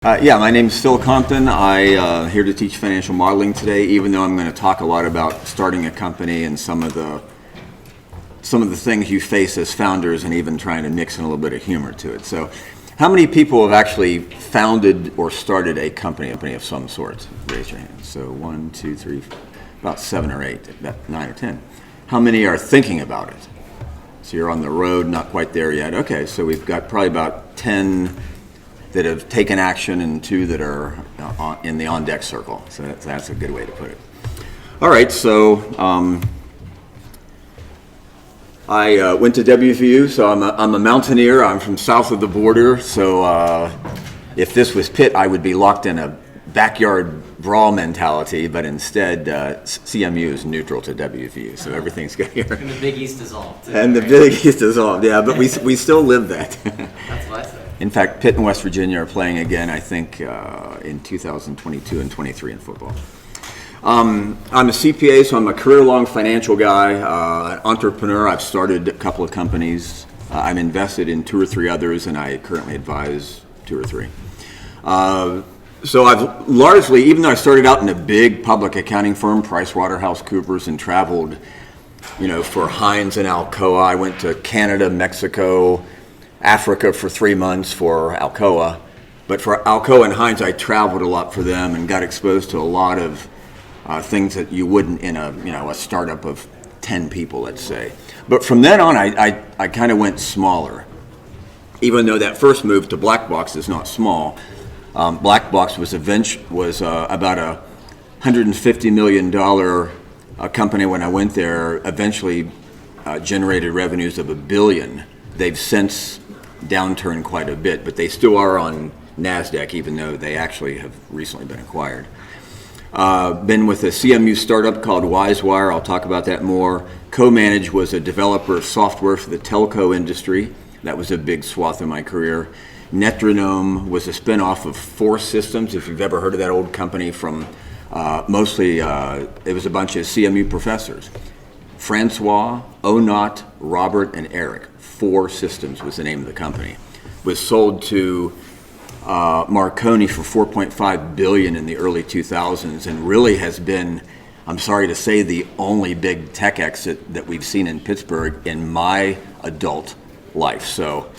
Yeah, my name is Phil Compton. I'm here to teach financial modeling today, even though I'm going to talk a lot about starting a company and some of the things you face as founders, and even trying to mix in a little bit of humor to it. So, how many people have actually founded or started a company of some sort? Raise your hand. So 1, 2, 3, about 7 or 8, about 9 or 10. How many are thinking about it? So you're on the road, not quite there yet. Okay, so we've got probably about 10 that have taken action and 2 that are in the on-deck circle. So that's a good way to put it. All right, so I went to WVU, so I'm a mountaineer. I'm from south of the border, so if this was Pitt, I would be locked in a backyard brawl mentality, but instead CMU is neutral to WVU, so everything's good here. And the Big East dissolved. And the Big East dissolved, yeah, but we still live that. That's what I said. In fact, Pitt and West Virginia are playing again, I think, in 2022 and 23 in football. I'm a CPA, so I'm a career-long financial guy, an entrepreneur. I've started a couple of companies. I'm invested in 2 or 3 others, and I currently advise 2 or 3. So I've largely, even though I started out in a big public accounting firm, PricewaterhouseCoopers, and traveled, for Hines and Alcoa. I went to Canada, Mexico, Africa for 3 months for Alcoa. But for Alcoa and Hines, I traveled a lot for them and got exposed to a lot of things that you wouldn't in a startup of 10 people, let's say. But from then on, I kind of went smaller. Even though that first move to Black Box is not small, Black Box was about a $150 million company when I went there. Eventually generated revenues of $1 billion. They've since downturned quite a bit, but they still are on NASDAQ, even though they actually have recently been acquired. Been with a CMU startup called WiseWire. I'll talk about that more. Co-Manage was a developer of software for the telco industry. That was a big swath of my career. Netronome was a spinoff of 4 Systems, if you've ever heard of that old company from mostly, it was a bunch of CMU professors. Francois, Onat, Robert, and Eric. 4 Systems was the name of the company. Was sold to Marconi for $4.5 billion in the early 2000s, and really has been, I'm sorry to say, the only big tech exit that we've seen in Pittsburgh in my adult life. So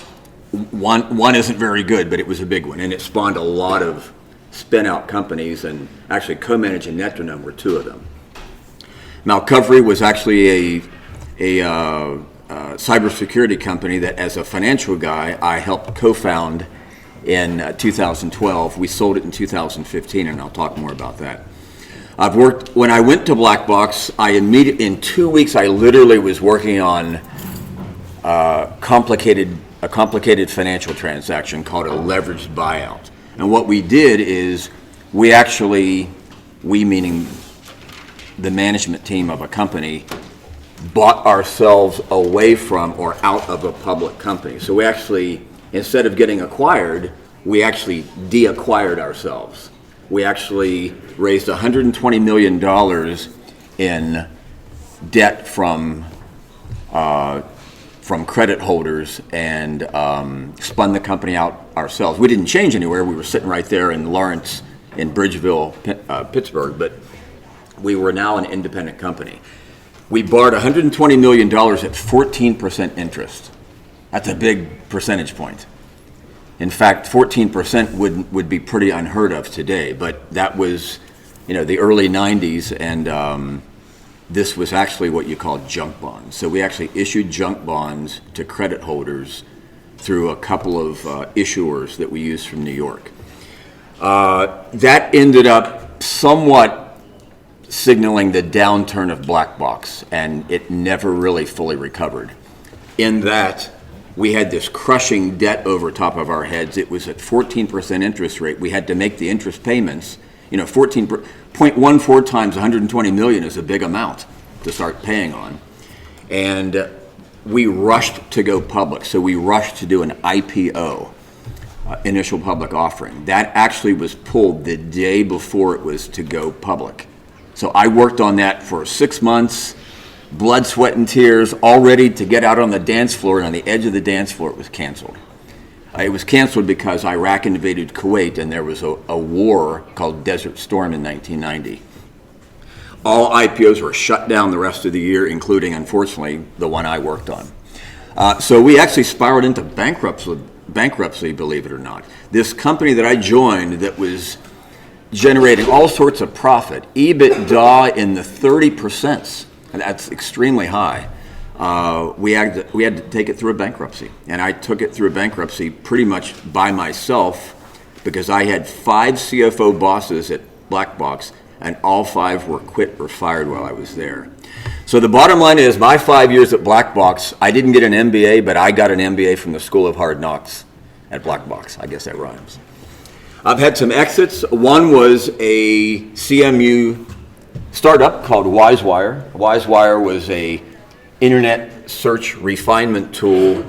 one isn't very good, but it was a big one, and it spawned a lot of spin-out companies, and actually Co-Manage and Netronome were 2 of them. Malcovery was actually a cybersecurity company that, as a financial guy, I helped co-found in 2012. We sold it in 2015, and I'll talk more about that. When I went to Black Box, in 2 weeks, I literally was working on a complicated financial transaction called a leveraged buyout. And what we did is we meaning the management team of a company, bought ourselves away from or out of a public company. So we actually, instead of getting acquired, we actually de-acquired ourselves. We actually raised $120 million in debt from credit holders and spun the company out ourselves. We didn't change anywhere. We were sitting right there in Lawrence, in Bridgeville, Pittsburgh, but we were now an independent company. We borrowed $120 million at 14% interest. That's a big percentage point. In fact, 14% would be pretty unheard of today, but that was, the early 90s, and this was actually what you call junk bonds. So we actually issued junk bonds to credit holders through a couple of issuers that we used from New York. That ended up somewhat signaling the downturn of Black Box, and it never really fully recovered. In that, we had this crushing debt over top of our heads. It was at 14% interest rate. We had to make the interest payments. 0.14 times 120 million is a big amount to start paying on. And we rushed to go public. So we rushed to do an IPO, initial public offering. That actually was pulled the day before it was to go public. So I worked on that for 6 months, blood, sweat, and tears, all ready to get out on the dance floor, and on the edge of the dance floor it was canceled. It was canceled because Iraq invaded Kuwait and there was a war called Desert Storm in 1990. All IPOs were shut down the rest of the year, including, unfortunately, the one I worked on. So we actually spiraled into bankruptcy, believe it or not. This company that I joined that was generating all sorts of profit, EBITDA in the 30%, and that's extremely high. We had to take it through a bankruptcy, and I took it through a bankruptcy pretty much by myself because I had 5 CFO bosses at Black Box, and all 5 were quit or fired while I was there. So the bottom line is, my 5 years at Black Box, I didn't get an MBA, but I got an MBA from the School of Hard Knocks at Black Box. I guess that rhymes. I've had some exits. One was a CMU startup called WiseWire. WiseWire was a internet search refinement tool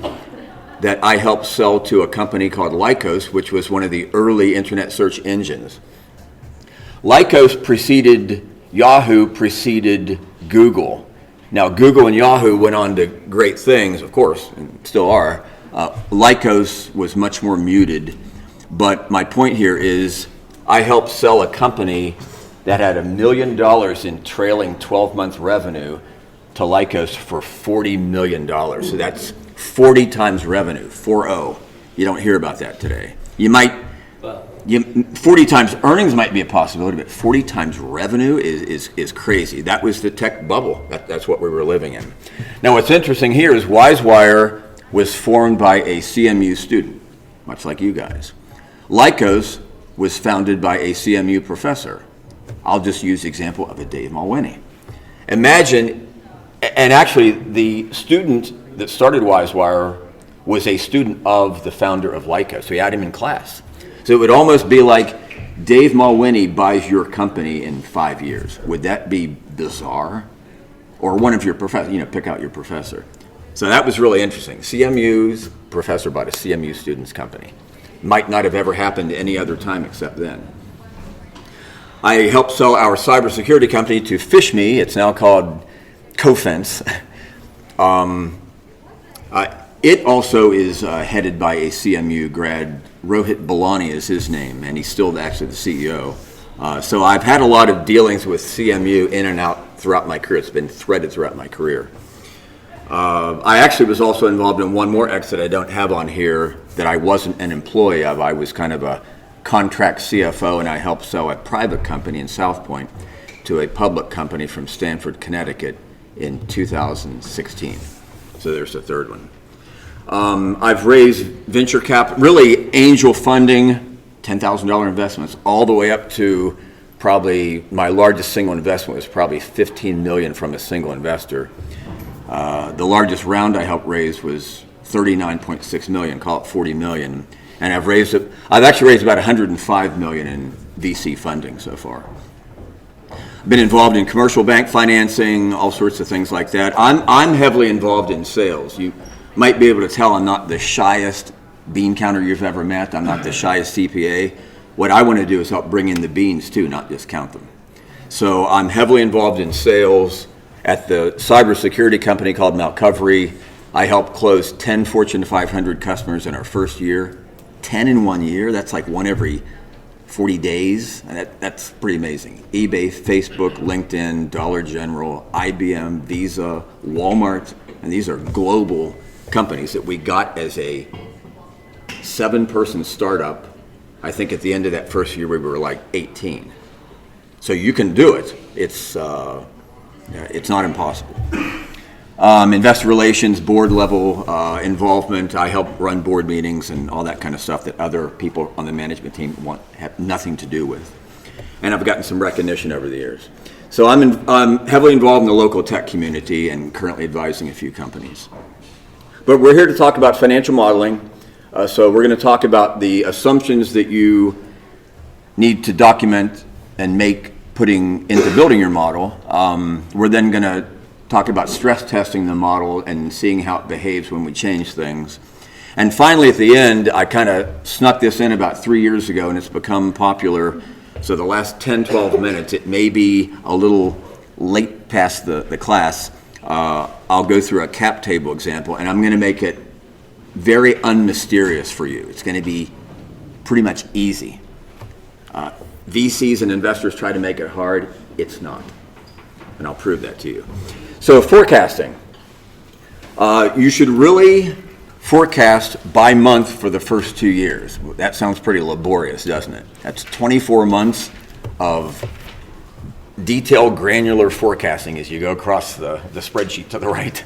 that I helped sell to a company called Lycos, which was one of the early internet search engines. Lycos preceded Yahoo, preceded Google. Now, Google and Yahoo went on to great things, of course, and still are. Lycos was much more muted. But my point here is I helped sell a company that had $1 million in trailing 12-month revenue to Lycos for $40 million. So that's 40 times revenue, 4-0. You don't hear about that today. 40 times earnings might be a possibility, but 40 times revenue is crazy. That was the tech bubble. That's what we were living in. Now, what's interesting here is WiseWire was formed by a CMU student, much like you guys. Lycos was founded by a CMU professor. I'll just use the example of a Dave Mulwiney. Imagine, and actually the student that started WiseWire was a student of the founder of Lycos, so he had him in class. So it would almost be like Dave Mulwiney buys your company in 5 years. Would that be bizarre? Or one of your professors, pick out your professor. So that was really interesting. CMU's professor bought a CMU student's company. Might not have ever happened any other time except then. I helped sell our cybersecurity company to FishMe. It's now called Cofense. It also is headed by a CMU grad. Rohit Balani is his name, and he's still actually the CEO. So I've had a lot of dealings with CMU in and out throughout my career. It's been threaded throughout my career. I actually was also involved in one more exit I don't have on here that I wasn't an employee of. I was kind of a contract CFO, and I helped sell a private company in South Point to a public company from Stamford, Connecticut in 2016. So there's a third one. I've raised venture capital, really angel funding, $10,000 investments, all the way up to probably my largest single investment was probably $15 million from a single investor. The largest round I helped raise was $39.6 million, call it $40 million. And I've actually raised about $105 million in VC funding so far. I've been involved in commercial bank financing, all sorts of things like that. I'm heavily involved in sales. You might be able to tell I'm not the shyest bean counter you've ever met. I'm not the shyest CPA. What I want to do is help bring in the beans too, not just count them. So I'm heavily involved in sales. At the cybersecurity company called Malcovery, I helped close 10 Fortune 500 customers in our first year. 10 in 1 year, that's like one every 40 days. And that's pretty amazing. eBay, Facebook, LinkedIn, Dollar General, IBM, Visa, Walmart, and these are global companies that we got as a 7-person startup. I think at the end of that first year we were like 18. So you can do it. It's not impossible. Investor relations, board level involvement. I help run board meetings and all that kind of stuff that other people on the management team have nothing to do with. And I've gotten some recognition over the years. So I'm heavily involved in the local tech community and currently advising a few companies. But we're here to talk about financial modeling. So we're going to talk about the assumptions that you need to document and make putting into building your model. We're then going to talk about stress testing the model and seeing how it behaves when we change things. And finally, at the end, I kind of snuck this in about 3 years ago, and it's become popular. So the last 10, 12 minutes, it may be a little late past the class. I'll go through a cap table example, and I'm going to make it very unmysterious for you. It's going to be pretty much easy. VCs and investors try to make it hard. It's not. And I'll prove that to you. So forecasting. You should really forecast by month for the first 2 years. That sounds pretty laborious, doesn't it? That's 24 months of detailed, granular forecasting as you go across the spreadsheet to the right.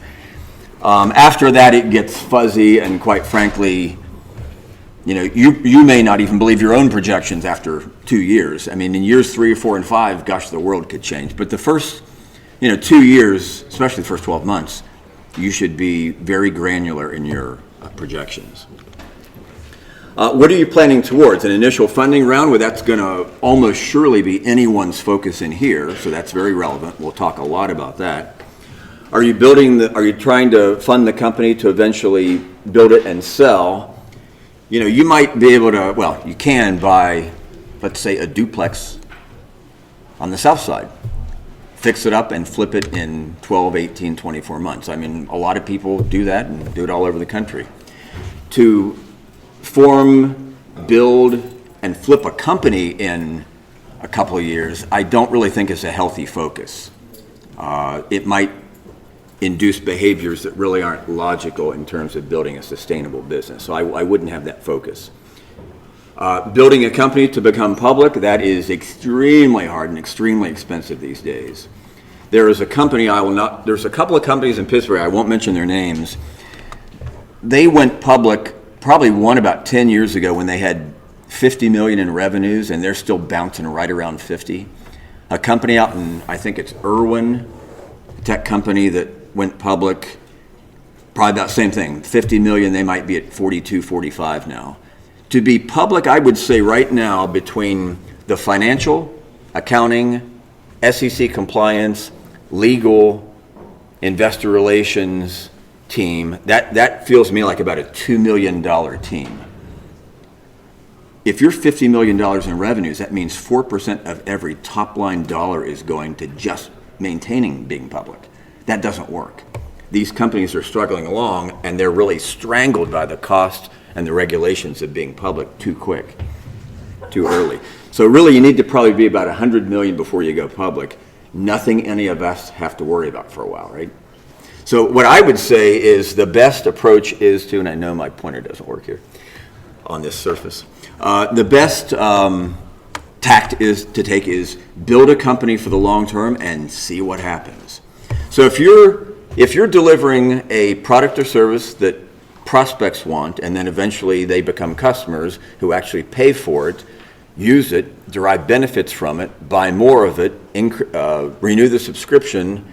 After that, it gets fuzzy, and quite frankly, you may not even believe your own projections after 2 years. I mean, in years 3, 4, and 5, gosh, the world could change. But the first, 2 years, especially the first 12 months, you should be very granular in your projections. What are you planning towards? An initial funding round? Well, that's going to almost surely be anyone's focus in here, so that's very relevant. We'll talk a lot about that. Are you trying to fund the company to eventually build it and sell? You might be able to, you can buy, let's say, a duplex on the south side. Fix it up and flip it in 12, 18, 24 months. I mean, a lot of people do that and do it all over the country. To form, build, and flip a company in a couple of years, I don't really think is a healthy focus. It might induce behaviors that really aren't logical in terms of building a sustainable business. So I wouldn't have that focus. Building a company to become public, that is extremely hard and extremely expensive these days. There's a couple of companies in Pittsburgh, I won't mention their names. They went public probably one about 10 years ago when they had 50 million in revenues, and they're still bouncing right around 50. A company out in, I think it's Irwin, a tech company that went public, probably about the same thing, 50 million, they might be at 42, 45 now. To be public, I would say right now, between the financial, accounting, SEC compliance, legal, investor relations team, that feels to me like about a $2 million team. If you're $50 million in revenues, that means 4% of every top line dollar is going to just maintaining being public. That doesn't work. These companies are struggling along, and they're really strangled by the cost and the regulations of being public too quick, too early. So really, you need to probably be about 100 million before you go public. Nothing any of us have to worry about for a while, right? So what I would say is the best approach is to, and I know my pointer doesn't work here on this surface, the best tact is to take is build a company for the long term and see what happens. So if you're delivering a product or service that prospects want, and then eventually they become customers who actually pay for it, use it, derive benefits from it, buy more of it, renew the subscription,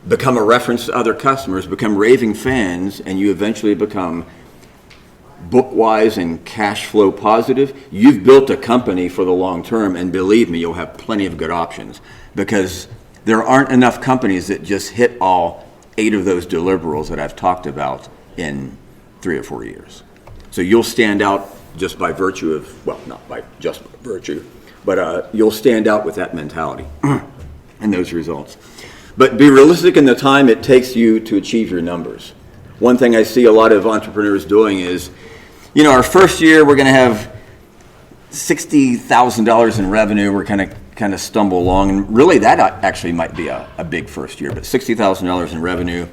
become a reference to other customers, become raving fans, and you eventually become book-wise and cash flow positive, you've built a company for the long term, and believe me, you'll have plenty of good options, because there aren't enough companies that just hit all 8 of those deliverables that I've talked about in 3 or 4 years. So you'll stand out just by virtue of, well, not by just virtue, but you'll stand out with that mentality and those results. But be realistic in the time it takes you to achieve your numbers. One thing I see a lot of entrepreneurs doing is, our first year we're going to have $60,000 in revenue. We're kind of stumble along, and really that actually might be a big first year. But $60,000 in revenue.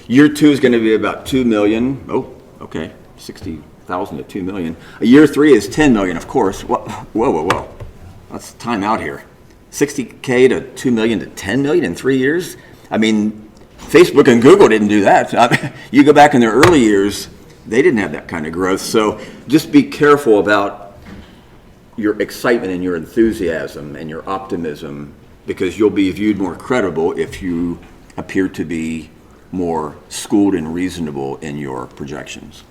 Year 2 is going to be about $2 million. Oh, okay, 60,000 to 2 million. Year 3 is 10 million, of course. Whoa. Let's time out here. 60K to 2 million to 10 million in 3 years? I mean, Facebook and Google didn't do that. You go back in their early years, they didn't have that kind of growth. So just be careful about your excitement and your enthusiasm and your optimism, because you'll be viewed more credible if you appear to be more schooled and reasonable in your projections.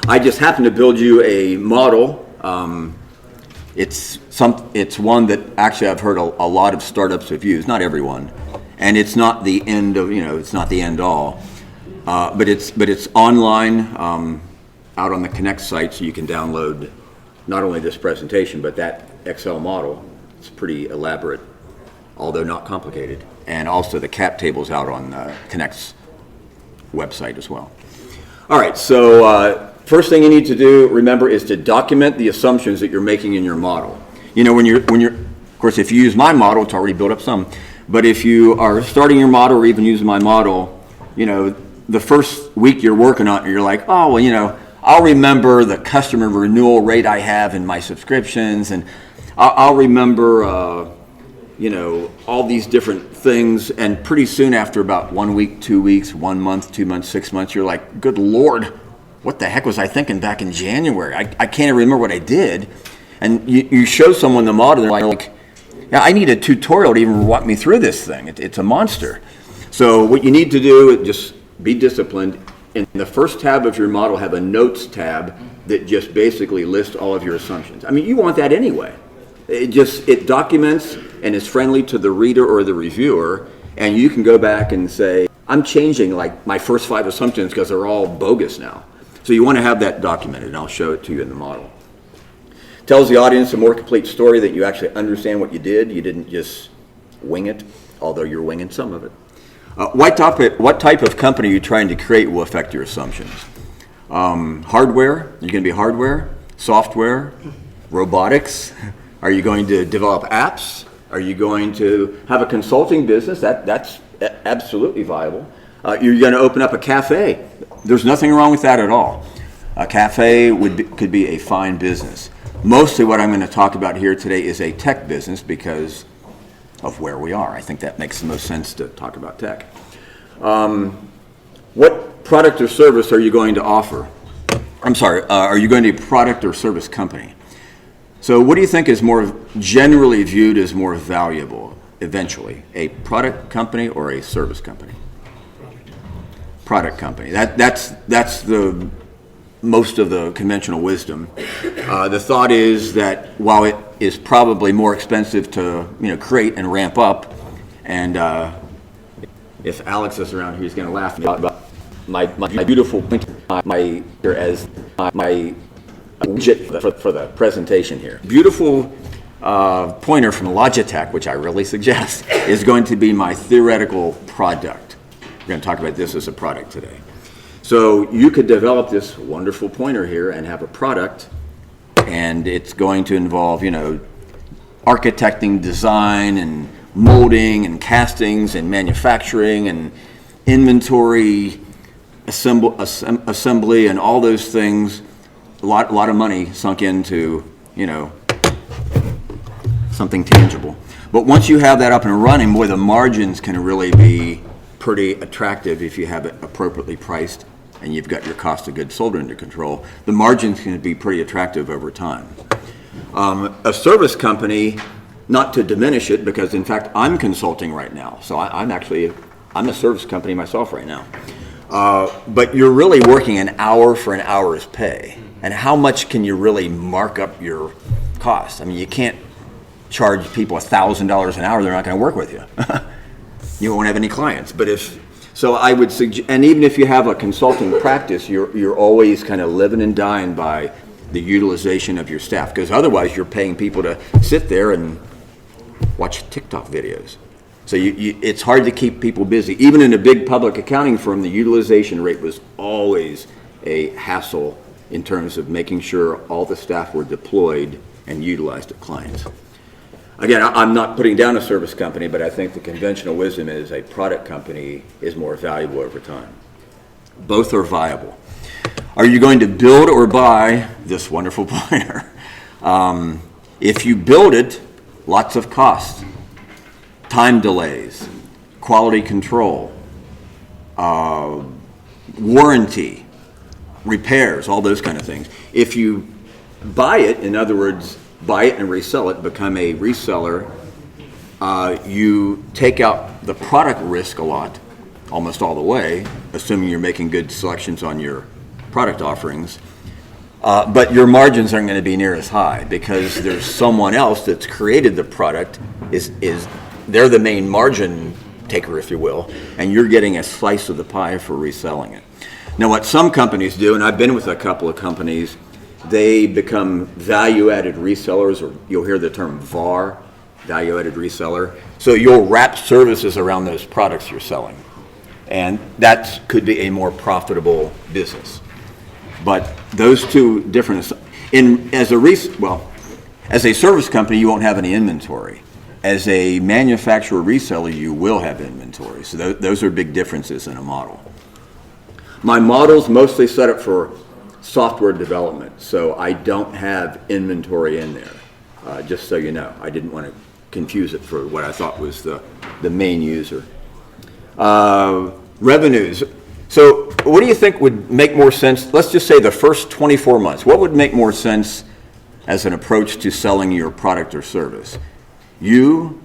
I just happened to build you a model. It's one that actually I've heard a lot of startups have used, not everyone, and it's not the end of, it's not the end all, but it's online out on the Connect site, so you can download not only this presentation but that Excel model. It's pretty elaborate, although not complicated, and also the cap tables out on Connect's website as well. All right, so first thing you need to do, remember, is to document the assumptions that you're making in your model. You know, when you're, of course, if you use my model, it's already built up some, but if you are starting your model or even using my model, you know, the first week you're working on it, you're like, oh, well, you know, I'll remember the customer renewal rate I have in my subscriptions, and I'll remember, you know, all these different things, and pretty soon after about 1 week, 2 weeks, 1 month, 2 months, 6 months, you're like, good Lord, what the heck was I thinking back in January? I can't even remember what I did. And you show someone the model, they're like, yeah, I need a tutorial to even walk me through this thing. It's a monster. So what you need to do is just be disciplined. In the first tab of your model, have a notes tab that just basically lists all of your assumptions. I mean, you want that anyway. It documents and is friendly to the reader or the reviewer, and you can go back and say, I'm changing like my first 5 assumptions because they're all bogus now. So you want to have that documented, and I'll show it to you in the model. Tells the audience a more complete story, that you actually understand what you did. You didn't just wing it, although you're winging some of it. What type of company are you trying to create will affect your assumptions. Hardware, you're going to be hardware, software, robotics. Are you going to develop apps? Are you going to have a consulting business? That's absolutely viable. You're going to open up a cafe. There's nothing wrong with that at all. A cafe could be a fine business. Mostly what I'm going to talk about here today is a tech business because of where we are. I think that makes the most sense to talk about tech. What product or service are you going to offer? Are you going to be a product or service company? So what do you think is more generally viewed as more valuable eventually? A product company or a service company? Product company. That's the most of the conventional wisdom. The thought is that while it is probably more expensive to create and ramp up, and if Alex is around here, he's going to laugh about my beautiful pointer, my widget for the presentation here. Beautiful pointer from Logitech, which I really suggest, is going to be my theoretical product. We're going to talk about this as a product today. So you could develop this wonderful pointer here and have a product, and it's going to involve, architecting, design, and molding, and castings, and manufacturing, and inventory, assembly, and all those things. A lot of money sunk into, something tangible. But once you have that up and running, boy, the margins can really be pretty attractive if you have it appropriately priced and you've got your cost of goods sold under control. The margins can be pretty attractive over time. A service company, not to diminish it, because in fact I'm consulting right now, so I'm a service company myself right now. But you're really working an hour for an hour's pay. And how much can you really mark up your costs? I mean, you can't charge people $1,000 an hour, they're not going to work with you. You won't have any clients. So I would suggest, and even if you have a consulting practice, you're always kind of living and dying by the utilization of your staff, because otherwise you're paying people to sit there and watch TikTok videos. So it's hard to keep people busy. Even in a big public accounting firm, the utilization rate was always a hassle in terms of making sure all the staff were deployed and utilized at clients. Again, I'm not putting down a service company, but I think the conventional wisdom is a product company is more valuable over time. Both are viable. Are you going to build or buy this wonderful pointer? If you build it, lots of costs, time delays, quality control, warranty, repairs, all those kind of things. If you buy it, in other words, buy it and resell it, become a reseller, you take out the product risk a lot, almost all the way, assuming you're making good selections on your product offerings. But your margins aren't going to be near as high because there's someone else that's created the product, they're the main margin taker, if you will, and you're getting a slice of the pie for reselling it. Now, what some companies do, and I've been with a couple of companies, they become value-added resellers, or you'll hear the term VAR, value-added reseller. So you'll wrap services around those products you're selling. And that could be a more profitable business. But those two different, as a service company, you won't have any inventory. As a manufacturer reseller, you will have inventory. So those are big differences in a model. My model's mostly set up for software development, so I don't have inventory in there. Just so you know, I didn't want to confuse it for what I thought was the main user. Revenues. So what do you think would make more sense? Let's just say the first 24 months. What would make more sense as an approach to selling your product or service? You,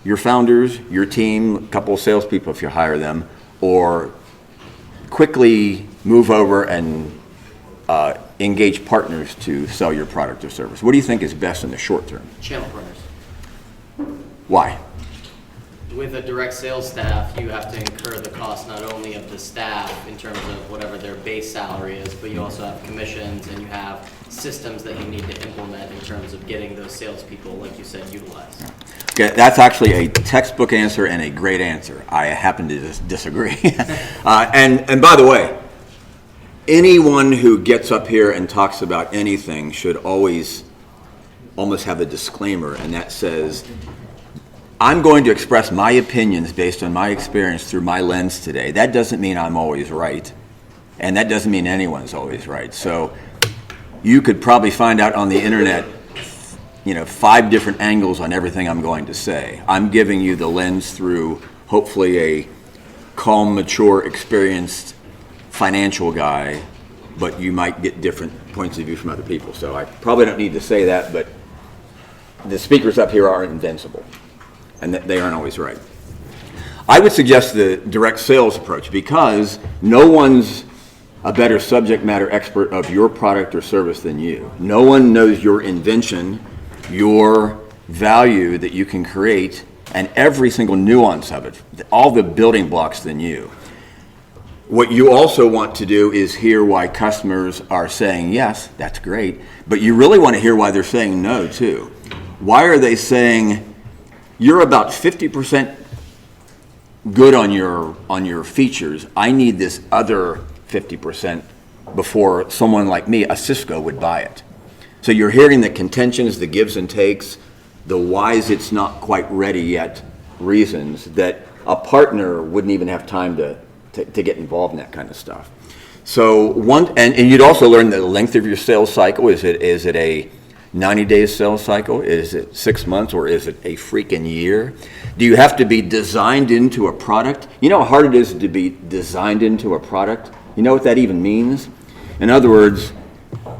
your founders, your team, a couple of salespeople if you hire them, or quickly move over and engage partners to sell your product or service. What do you think is best in the short term? Channel partners. Why? With a direct sales staff, you have to incur the cost not only of the staff in terms of whatever their base salary is, but you also have commissions and you have systems that you need to implement in terms of getting those salespeople, like you said, utilized. Okay, that's actually a textbook answer and a great answer. I happen to disagree. And by the way, anyone who gets up here and talks about anything should always almost have a disclaimer, and that says, I'm going to express my opinions based on my experience through my lens today. That doesn't mean I'm always right, and that doesn't mean anyone's always right. So you could probably find out on the internet, 5 different angles on everything I'm going to say. I'm giving you the lens through hopefully a calm, mature, experienced financial guy, but you might get different points of view from other people. So I probably don't need to say that, but the speakers up here aren't invincible, and they aren't always right. I would suggest the direct sales approach because no one's a better subject matter expert of your product or service than you. No one knows your invention, your value that you can create, and every single nuance of it, all the building blocks than you. What you also want to do is hear why customers are saying yes, that's great, but you really want to hear why they're saying no too. Why are they saying, you're about 50% good on your features. I need this other 50% before someone like me, a Cisco, would buy it. So you're hearing the contentions, the gives and takes, the whys it's not quite ready yet reasons that a partner wouldn't even have time to get involved in that kind of stuff. So and you'd also learn the length of your sales cycle. Is it a 90-day sales cycle? Is it 6 months, or is it a freaking year? Do you have to be designed into a product? You know how hard it is to be designed into a product? You know what that even means? In other words,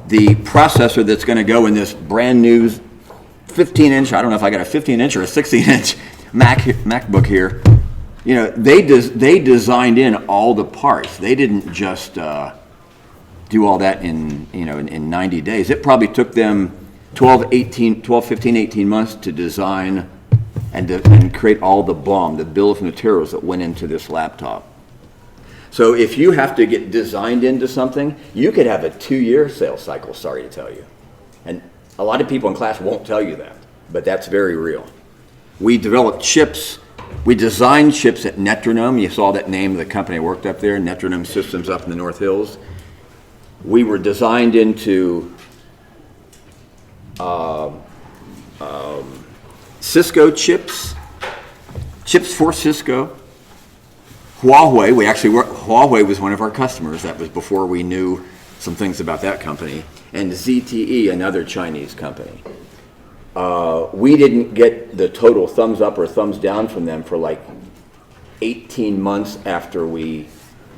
the processor that's going to go in this brand new 15-inch, I don't know if I got a 15-inch or a 16-inch MacBook here, they designed in all the parts. They didn't just do all that in 90 days. It probably took them 15, 18 months to design and create all the BOM, the bill of materials that went into this laptop. So if you have to get designed into something, you could have a 2-year sales cycle, sorry to tell you. And a lot of people in class won't tell you that, but that's very real. We developed chips. We designed chips at Netronome. You saw that name of the company I worked up there, Netronome Systems up in the North Hills. We were designed into Cisco chips for Cisco. Huawei, Huawei was one of our customers. That was before we knew some things about that company. And ZTE, another Chinese company. We didn't get the total thumbs up or thumbs down from them for like 18 months after we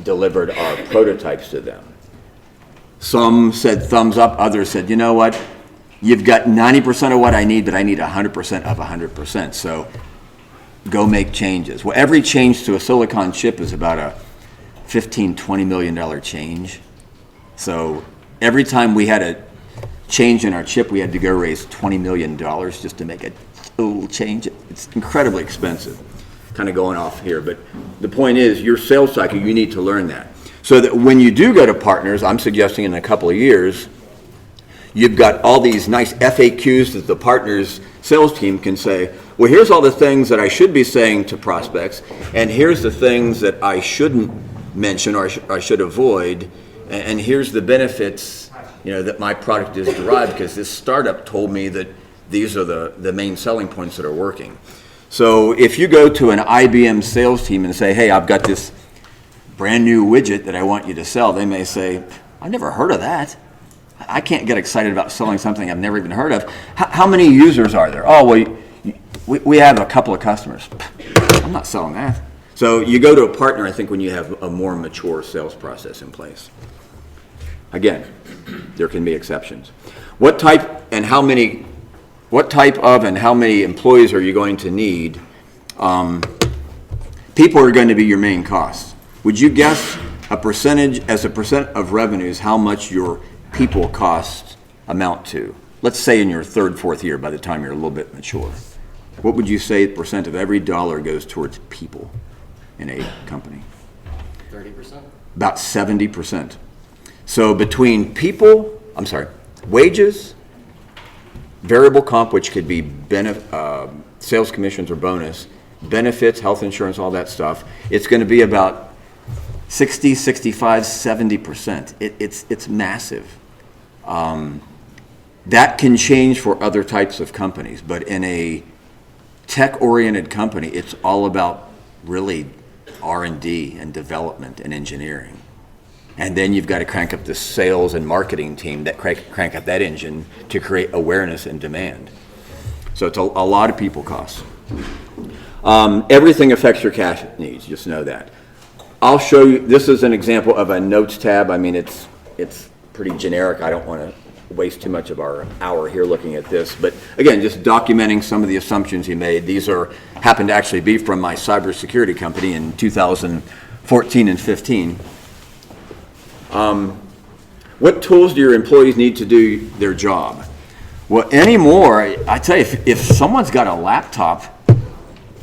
delivered our prototypes to them. Some said thumbs up, others said, you know what, you've got 90% of what I need, but I need 100% of 100%. So go make changes. Well, every change to a silicon chip is about a $15, $20 million change. So every time we had a change in our chip, we had to go raise $20 million just to make a little change. It's incredibly expensive, kind of going off here. But the point is, your sales cycle, you need to learn that. So that when you do go to partners, I'm suggesting in a couple of years, you've got all these nice FAQs that the partner's sales team can say, well, here's all the things that I should be saying to prospects, and here's the things that I shouldn't mention or I should avoid, and here's the benefits, that my product is derived because this startup told me that these are the main selling points that are working. So if you go to an IBM sales team and say, hey, I've got this brand new widget that I want you to sell, they may say, I've never heard of that. I can't get excited about selling something I've never even heard of. How many users are there? Oh, well, we have a couple of customers. I'm not selling that. So you go to a partner, I think, when you have a more mature sales process in place. Again, there can be exceptions. What type of and how many employees are you going to need? People are going to be your main costs. Would you guess a percentage of revenues how much your people costs amount to? Let's say in your third, fourth year, by the time you're a little bit mature. What would you say percent of every dollar goes towards people in a company? 30%. About 70%. So between wages, variable comp, which could be sales commissions or bonus, benefits, health insurance, all that stuff, it's going to be about 60, 65, 70%. It's massive. That can change for other types of companies, but in a tech-oriented company, it's all about really R&D and development and engineering. And then you've got to crank up the sales and marketing team that crank up that engine to create awareness and demand. So it's a lot of people costs. Everything affects your cash needs, just know that. I'll show you, this is an example of a notes tab. I mean, it's pretty generic. I don't want to waste too much of our hour here looking at this. But again, just documenting some of the assumptions you made. These happen to actually be from my cybersecurity company in 2014 and 15. What tools do your employees need to do their job? Well, anymore, I tell you, if someone's got a laptop,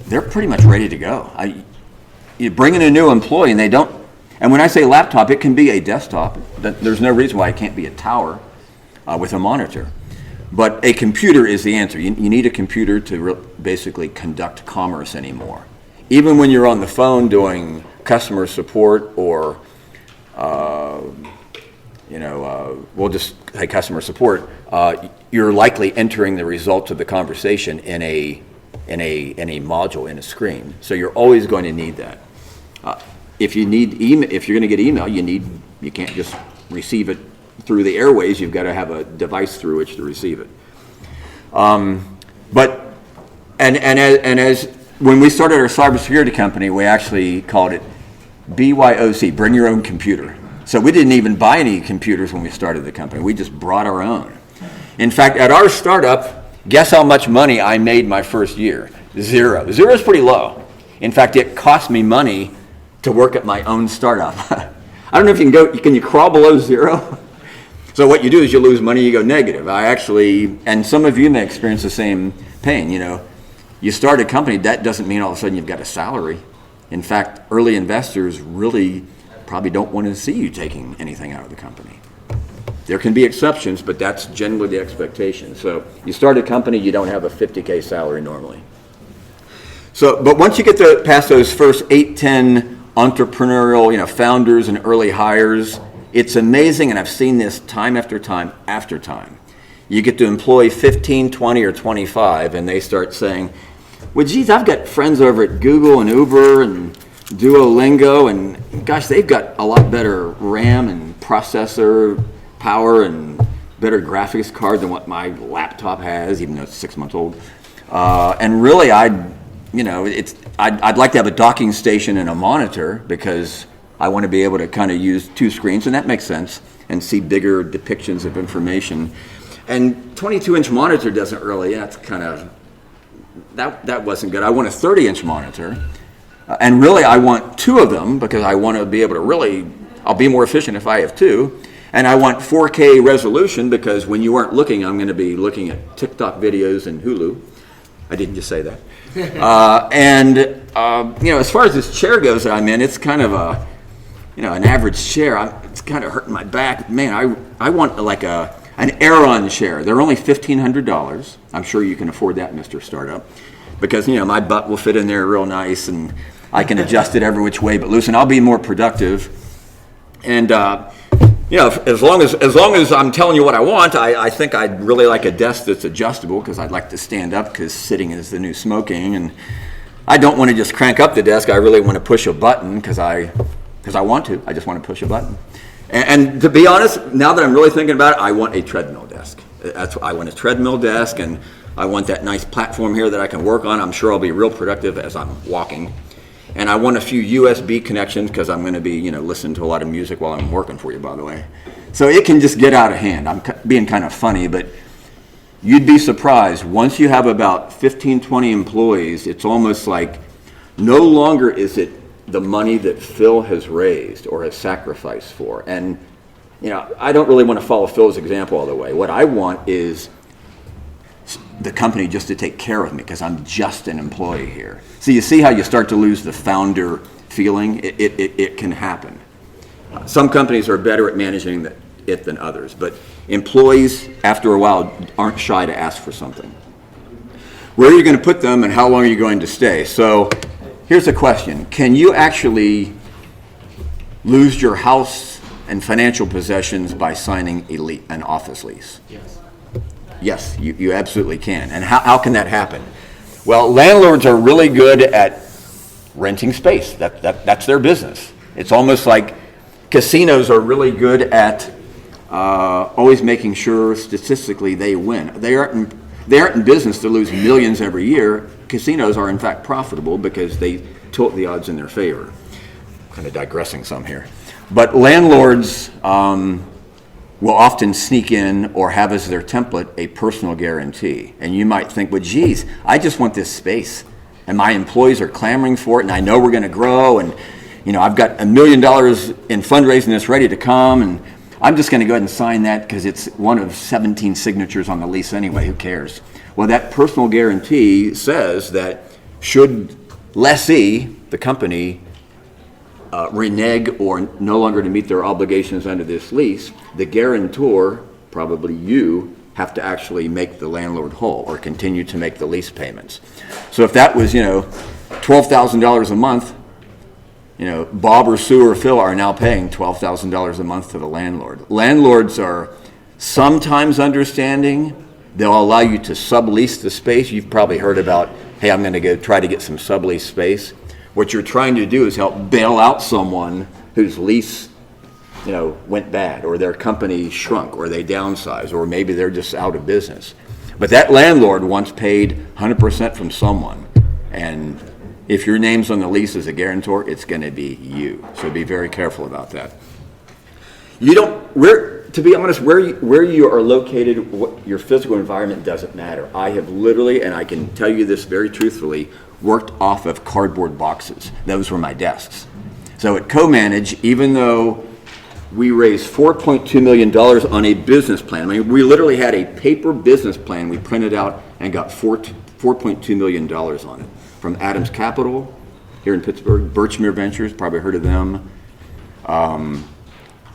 they're pretty much ready to go. You bring in a new employee and they don't, and when I say laptop, it can be a desktop. There's no reason why it can't be a tower with a monitor. But a computer is the answer. You need a computer to basically conduct commerce anymore. Even when you're on the phone doing customer support or we'll just say customer support, you're likely entering the results of the conversation in a module, in a screen. So you're always going to need that. If you need email, if you're going to get email, you can't just receive it through the airways. You've got to have a device through which to receive it. As when we started our cybersecurity company, we actually called it BYOC, bring your own computer. So we didn't even buy any computers when we started the company. We just brought our own. In fact, at our startup, guess how much money I made my first year? Zero. Zero is pretty low. In fact, it cost me money to work at my own startup. I don't know if can you crawl below zero? So what you do is you lose money, you go negative. And some of you may experience the same pain. You start a company, that doesn't mean all of a sudden you've got a salary. In fact, early investors really probably don't want to see you taking anything out of the company. There can be exceptions, but that's generally the expectation. So you start a company, you don't have a $50K salary normally. So, but once you get past those first 8, 10 entrepreneurial, founders and early hires, it's amazing, and I've seen this time after time after time. You get to employ 15, 20, or 25, and they start saying, well, geez, I've got friends over at Google and Uber and Duolingo, and gosh, they've got a lot better RAM and processor power and better graphics card than what my laptop has, even though it's 6 months old. And really, I'd like to have a docking station and a monitor because I want to be able to kind of use two screens, and that makes sense, and see bigger depictions of information. And 22-inch monitor doesn't really, that's kind of, that wasn't good. I want a 30-inch monitor. And really, I want two of them because I want to be able to I'll be more efficient if I have two. And I want 4K resolution because when you aren't looking, I'm going to be looking at TikTok videos and Hulu. I didn't just say that. As far as this chair goes that I'm in, it's kind of an average chair. It's kind of hurting my back. Man, I want like a An Aeron chair. They're only $1,500. I'm sure you can afford that, Mr. Startup, because my butt will fit in there real nice, and I can adjust it every which way but loose, and I'll be more productive. And as long as I'm telling you what I want, I think I'd really like a desk that's adjustable, because I'd like to stand up, because sitting is the new smoking, and I don't want to just crank up the desk. I really want to push a button because I want to. I just want to push a button. And to be honest, now that I'm really thinking about it, I want a treadmill desk. I want a treadmill desk, and I want that nice platform here that I can work on. I'm sure I'll be real productive as I'm walking. And I want a few USB connections, because I'm going to be, listening to a lot of music while I'm working for you, by the way. So it can just get out of hand. I'm being kind of funny, but you'd be surprised. Once you have about 15, 20 employees, it's almost like no longer is it the money that Phil has raised or has sacrificed for. And, I don't really want to follow Phil's example all the way. What I want is the company just to take care of me, because I'm just an employee here. So you see how you start to lose the founder feeling? It can happen. Some companies are better at managing it than others, but employees, after a while, aren't shy to ask for something. Where are you going to put them, and how long are you going to stay? So here's a question. Can you actually lose your house and financial possessions by signing an office lease? Yes. Yes, you absolutely can. And how can that happen? Well, landlords are really good at renting space. That's their business. It's almost like casinos are really good at always making sure statistically they win. They aren't in business to lose millions every year. Casinos are in fact profitable because they tilt the odds in their favor. Kind of digressing some here. But landlords will often sneak in or have as their template a personal guarantee. And you might think, well, geez, I just want this space, and my employees are clamoring for it, and I know we're going to grow, and I've got $1 million in fundraising that's ready to come, and I'm just going to go ahead and sign that because it's one of 17 signatures on the lease anyway. Who cares? Well, that personal guarantee says that should lessee, the company, renege or no longer to meet their obligations under this lease, the guarantor, probably you, have to actually make the landlord whole or continue to make the lease payments. So if that was, $12,000 a month, Bob or Sue or Phil are now paying $12,000 a month to the landlord. Landlords are sometimes understanding. They'll allow you to sublease the space. You've probably heard about, hey, I'm going to go try to get some sublease space. What you're trying to do is help bail out someone whose lease, went bad, or their company shrunk, or they downsized, or maybe they're just out of business. But that landlord once paid 100% from someone, and if your name's on the lease as a guarantor, it's going to be you. So be very careful about that. To be honest, where you are located, your physical environment doesn't matter. I have literally, and I can tell you this very truthfully, worked off of cardboard boxes. Those were my desks. So at Co-Manage, even though we raised $4.2 million on a business plan, we literally had a paper business plan we printed out and got $4.2 million on it. From Adams Capital here in Pittsburgh, Birchmere Ventures, probably heard of them.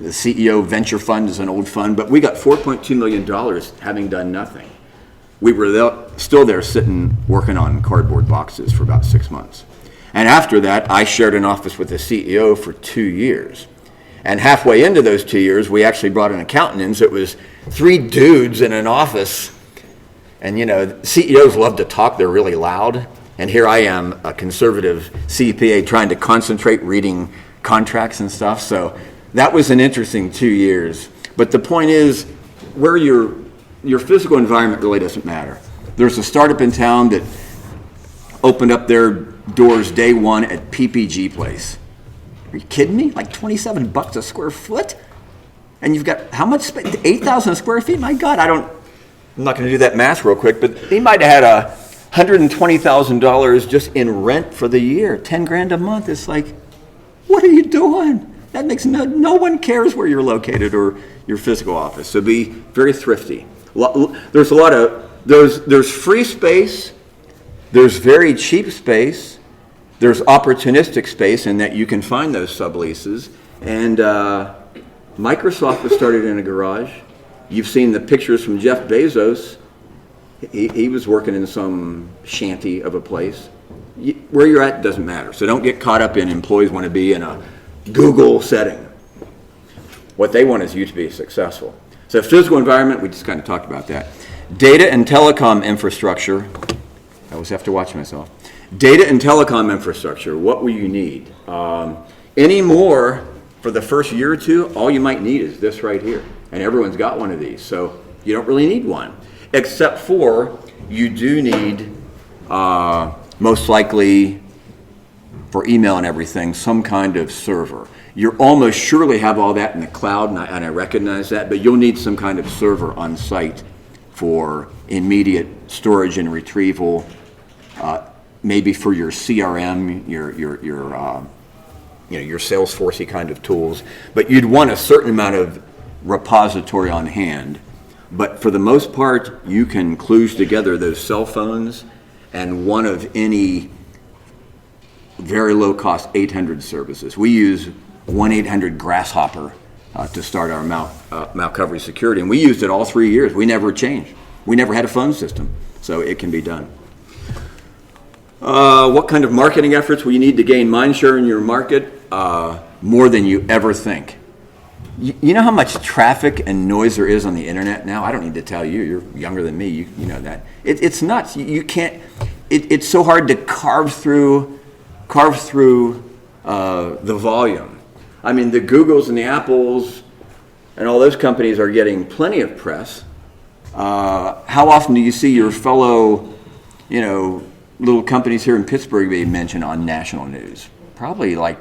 The CEO Venture Fund is an old fund, but we got $4.2 million having done nothing. We were still there sitting, working on cardboard boxes for about 6 months. And after that, I shared an office with the CEO for 2 years. And halfway into those 2 years, we actually brought an accountant in, so it was 3 dudes in an office. And CEOs love to talk, they're really loud. And here I am, a conservative CPA trying to concentrate reading contracts and stuff. So that was an interesting 2 years. But the point is, where your physical environment really doesn't matter. There's a startup in town that opened up their doors day one at PPG Place. Are you kidding me? Like $27 a square foot? And you've got how much space? 8,000 square feet? My God, I'm not going to do that math real quick, but they might have had $120,000 just in rent for the year, 10 grand a month. It's like, what are you doing? That makes no one cares where you're located or your physical office. So be very thrifty. There's a lot of, there's free space, there's very cheap space, there's opportunistic space in that you can find those subleases. And Microsoft was started in a garage. You've seen the pictures from Jeff Bezos. He was working in some shanty of a place. Where you're at doesn't matter. So don't get caught up in employees want to be in a Google setting. What they want is you to be successful. So physical environment, we just kind of talked about that. Data and telecom infrastructure. I always have to watch myself. Data and telecom infrastructure, what will you need? Anymore, for the first year or two, all you might need is this right here. And everyone's got one of these, so you don't really need one. Except for, you do need, most likely, for email and everything, some kind of server. You'll almost surely have all that in the cloud, and I recognize that, but you'll need some kind of server on site for immediate storage and retrieval, maybe for your CRM, your Salesforce-y kind of tools. But you'd want a certain amount of repository on hand. But for the most part, you can kludge together those cell phones and one of any very low-cost 800 services. We use 1-800-Grasshopper to start our Malcovery security, and we used it all 3 years. We never changed. We never had a phone system, so it can be done. What kind of marketing efforts will you need to gain mind share in your market? More than you ever think. You know how much traffic and noise there is on the internet now? I don't need to tell you. You're younger than me. You know that. It's nuts. You can't. It's so hard to carve through the volume. I mean, the Googles and the Apples and all those companies are getting plenty of press. How often do you see your fellow, little companies here in Pittsburgh being mentioned on national news? Probably like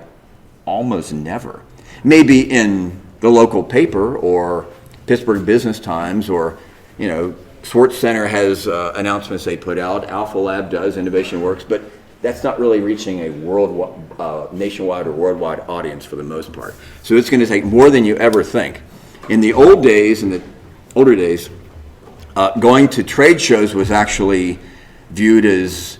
almost never. Maybe in the local paper or Pittsburgh Business Times or, Swartz Center has announcements they put out. Alpha Lab does, Innovation Works, but that's not really reaching a nationwide or worldwide audience for the most part. So it's going to take more than you ever think. In the older days, going to trade shows was actually viewed as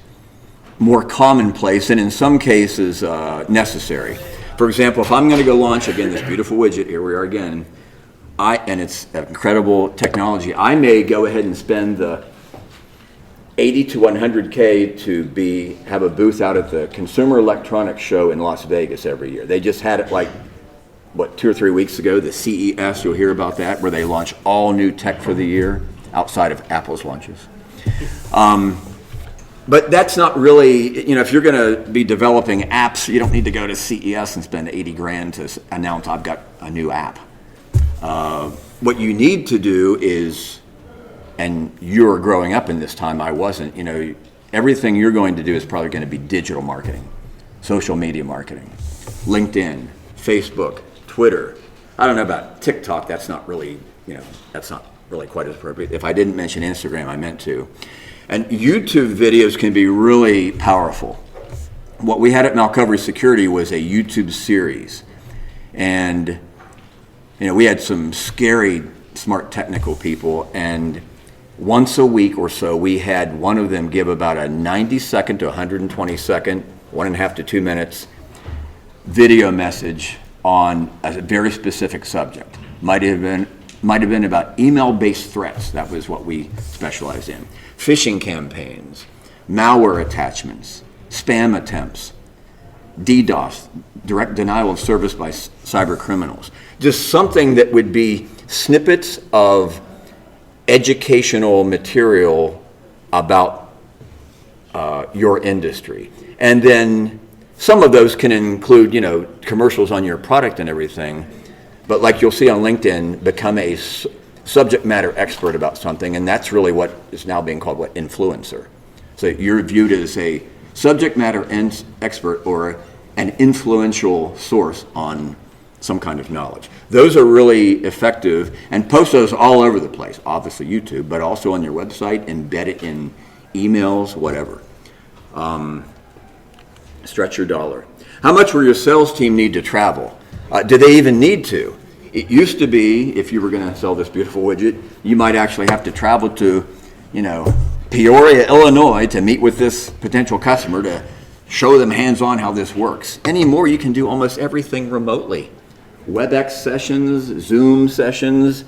more commonplace and in some cases necessary. For example, if I'm going to go launch again this beautiful widget, here we are again, and it's incredible technology, I may go ahead and spend the 80 to 100K to have a booth out at the Consumer Electronics Show in Las Vegas every year. They just had it 2 or 3 weeks ago, the CES, you'll hear about that, where they launch all new tech for the year outside of Apple's launches. But that's not really, if you're going to be developing apps, you don't need to go to CES and spend 80 grand to announce I've got a new app. What you need to do is, and you're growing up in this time, I wasn't, everything you're going to do is probably going to be digital marketing, social media marketing, LinkedIn, Facebook, Twitter. I don't know about TikTok, that's not really quite as appropriate. If I didn't mention Instagram, I meant to. And YouTube videos can be really powerful. What we had at Malcovery Security was a YouTube series. And, we had some scary, smart technical people. And once a week or so, we had one of them give about a 90-second to 120-second, 1.5 to 2 minutes, video message on a very specific subject. Might have been about email-based threats. That was what we specialized in. Phishing campaigns, malware attachments, spam attempts, DDoS, direct denial of service by cyber criminals. Just something that would be snippets of educational material about your industry. And then some of those can include, commercials on your product and everything. But like you'll see on LinkedIn, become a subject matter expert about something, and that's really what is now being called influencer. So you're viewed as a subject matter expert or an influential source on some kind of knowledge. Those are really effective, and post those all over the place, obviously YouTube, but also on your website, embed it in emails, whatever. Stretch your dollar. How much will your sales team need to travel? Do they even need to? It used to be, if you were going to sell this beautiful widget, you might actually have to travel to, Peoria, Illinois to meet with this potential customer to show them hands-on how this works. Anymore, you can do almost everything remotely. WebEx sessions, Zoom sessions,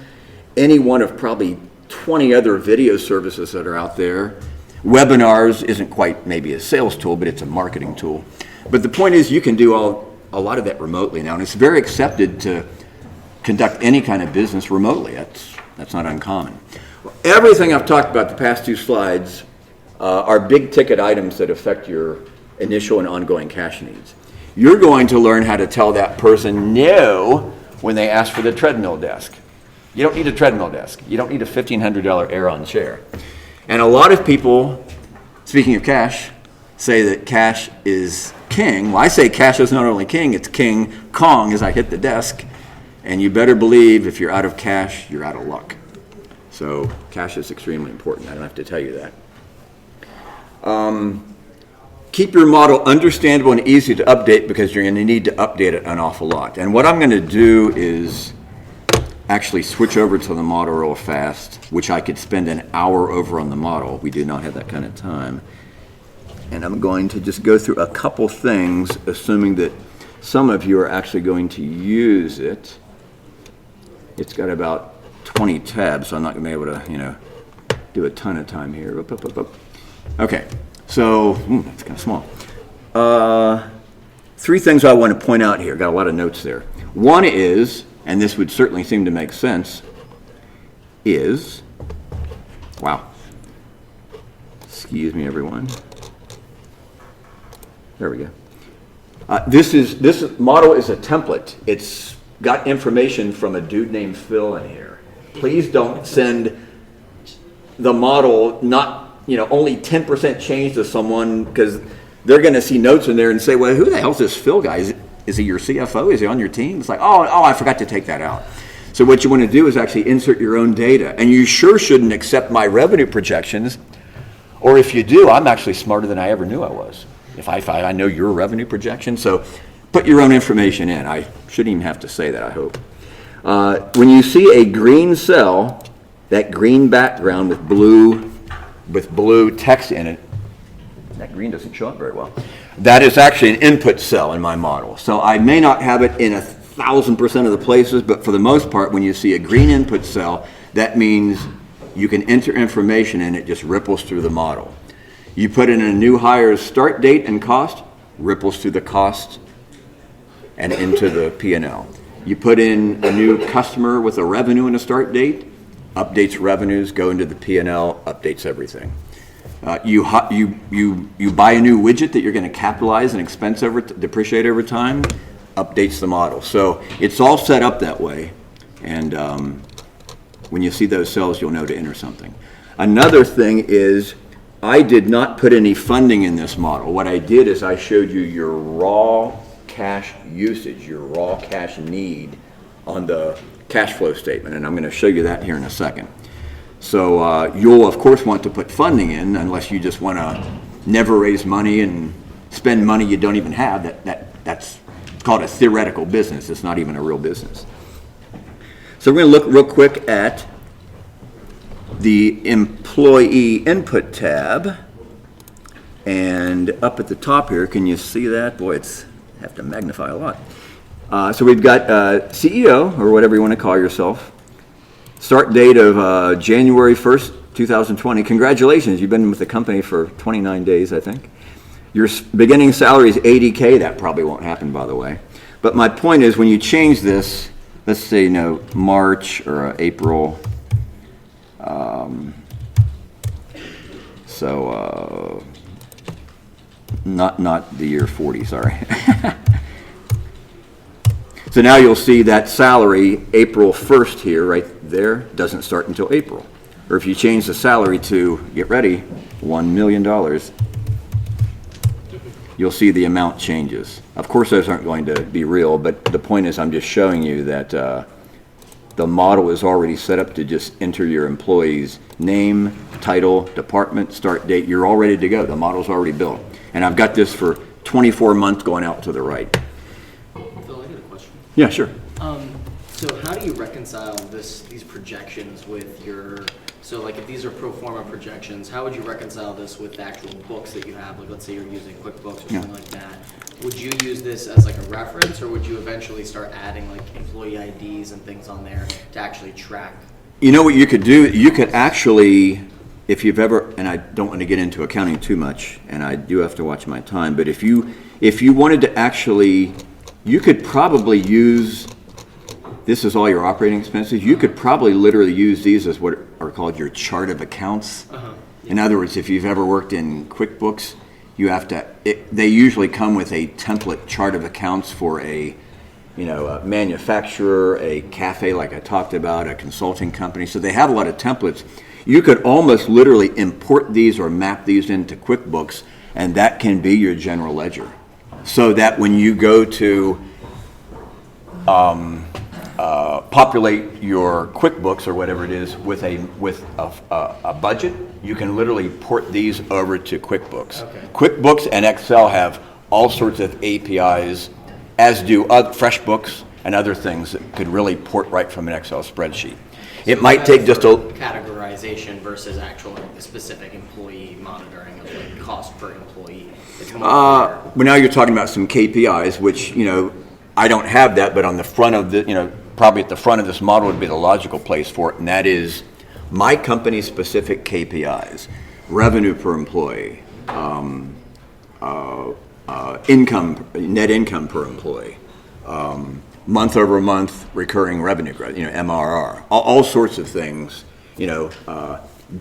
any one of probably 20 other video services that are out there. Webinars isn't quite maybe a sales tool, but it's a marketing tool. But the point is you can do a lot of that remotely now, and it's very accepted to conduct any kind of business remotely. That's not uncommon. Everything I've talked about the past 2 slides are big ticket items that affect your initial and ongoing cash needs. You're going to learn how to tell that person no when they ask for the treadmill desk. You don't need a treadmill desk. You don't need a $1,500 Aeron chair. And a lot of people, speaking of cash, say that cash is king. Well, I say cash is not only king, it's King Kong as I hit the desk. And you better believe if you're out of cash, you're out of luck. So cash is extremely important. I don't have to tell you that. Keep your model understandable and easy to update because you're going to need to update it an awful lot. And what I'm going to do is actually switch over to the model real fast, which I could spend an hour over on the model. We do not have that kind of time. And I'm going to just go through a couple things, assuming that some of you are actually going to use it. It's got about 20 tabs, so I'm not going to be able to, do a ton of time here. Okay, so that's kind of small. 3 things I want to point out here. Got a lot of notes there. One is, and this would certainly seem to make sense, is, wow, excuse me everyone. There we go. This model is a template. It's got information from a dude named Phil in here. Please don't send the model not, only 10% change to someone because they're going to see notes in there and say, well, who the hell's this Phil guy? Is he your CFO? Is he on your team? It's like, oh, I forgot to take that out. So what you want to do is actually insert your own data. And you sure shouldn't accept my revenue projections. Or if you do, I'm actually smarter than I ever knew I was. If I know your revenue projection. So put your own information in. I shouldn't even have to say that, I hope. When you see a green cell, that green background with blue text in it, that green doesn't show up very well. That is actually an input cell in my model. So I may not have it in 1,000% of the places, but for the most part, when you see a green input cell, that means you can enter information and it just ripples through the model. You put in a new hire's start date and cost, ripples through the cost and into the P&L. You put in a new customer with a revenue and a start date, updates revenues, go into the P&L, updates everything. You buy a new widget that you're going to capitalize and expense depreciate over time, updates the model. So it's all set up that way. And when you see those cells, you'll know to enter something. Another thing is I did not put any funding in this model. What I did is I showed you your raw cash usage, your raw cash need on the cash flow statement. And I'm going to show you that here in a second. So you'll, of course, want to put funding in unless you just want to never raise money and spend money you don't even have. That's called a theoretical business. It's not even a real business. So we're going to look real quick at the employee input tab. And up at the top here, can you see that? Boy, I have to magnify a lot. So we've got CEO, or whatever you want to call yourself. Start date of January 1st, 2020. Congratulations, you've been with the company for 29 days, I think. Your beginning salary is $80K. That probably won't happen, by the way. But my point is, when you change this, let's say, March or April. Not the year 40, sorry. So now you'll see that salary, April 1st here, right there, doesn't start until April. Or if you change the salary to, get ready, $1 million, you'll see the amount changes. Of course, those aren't going to be real, but the point is I'm just showing you that the model is already set up to just enter your employee's name, title, department, start date. You're all ready to go. The model's already built. And I've got this for 24 months going out to the right. Phil, I got a question. Yeah, sure. So how do you reconcile these projections with your, so like if these are pro forma projections, how would you reconcile this with the actual books that you have? Like let's say you're using QuickBooks or something like that. Would you use this as like a reference, or would you eventually start adding like employee IDs and things on there to actually track? You know what you could do? You could actually, if you've ever, and I don't want to get into accounting too much, and I do have to watch my time, but if you wanted to actually, you could probably use, this is all your operating expenses, you could probably literally use these as what are called your chart of accounts. In other words, if you've ever worked in QuickBooks, you have to, they usually come with a template chart of accounts for a manufacturer, a cafe like I talked about, a consulting company. So they have a lot of templates. You could almost literally import these or map these into QuickBooks, and that can be your general ledger. So that when you go to populate your QuickBooks or whatever it is with a budget, you can literally port these over to QuickBooks. Okay. QuickBooks and Excel have all sorts of APIs, as do FreshBooks and other things that could really port right from an Excel spreadsheet. It might take just a categorization versus actual specific employee monitoring of like cost per employee. It's more well, now you're talking about some KPIs, which I don't have that, but on the front of the probably at the front of this model would be the logical place for it, and that is my company specific KPIs: revenue per employee, net income per employee, month over month recurring revenue growth, MRR, all sorts of things,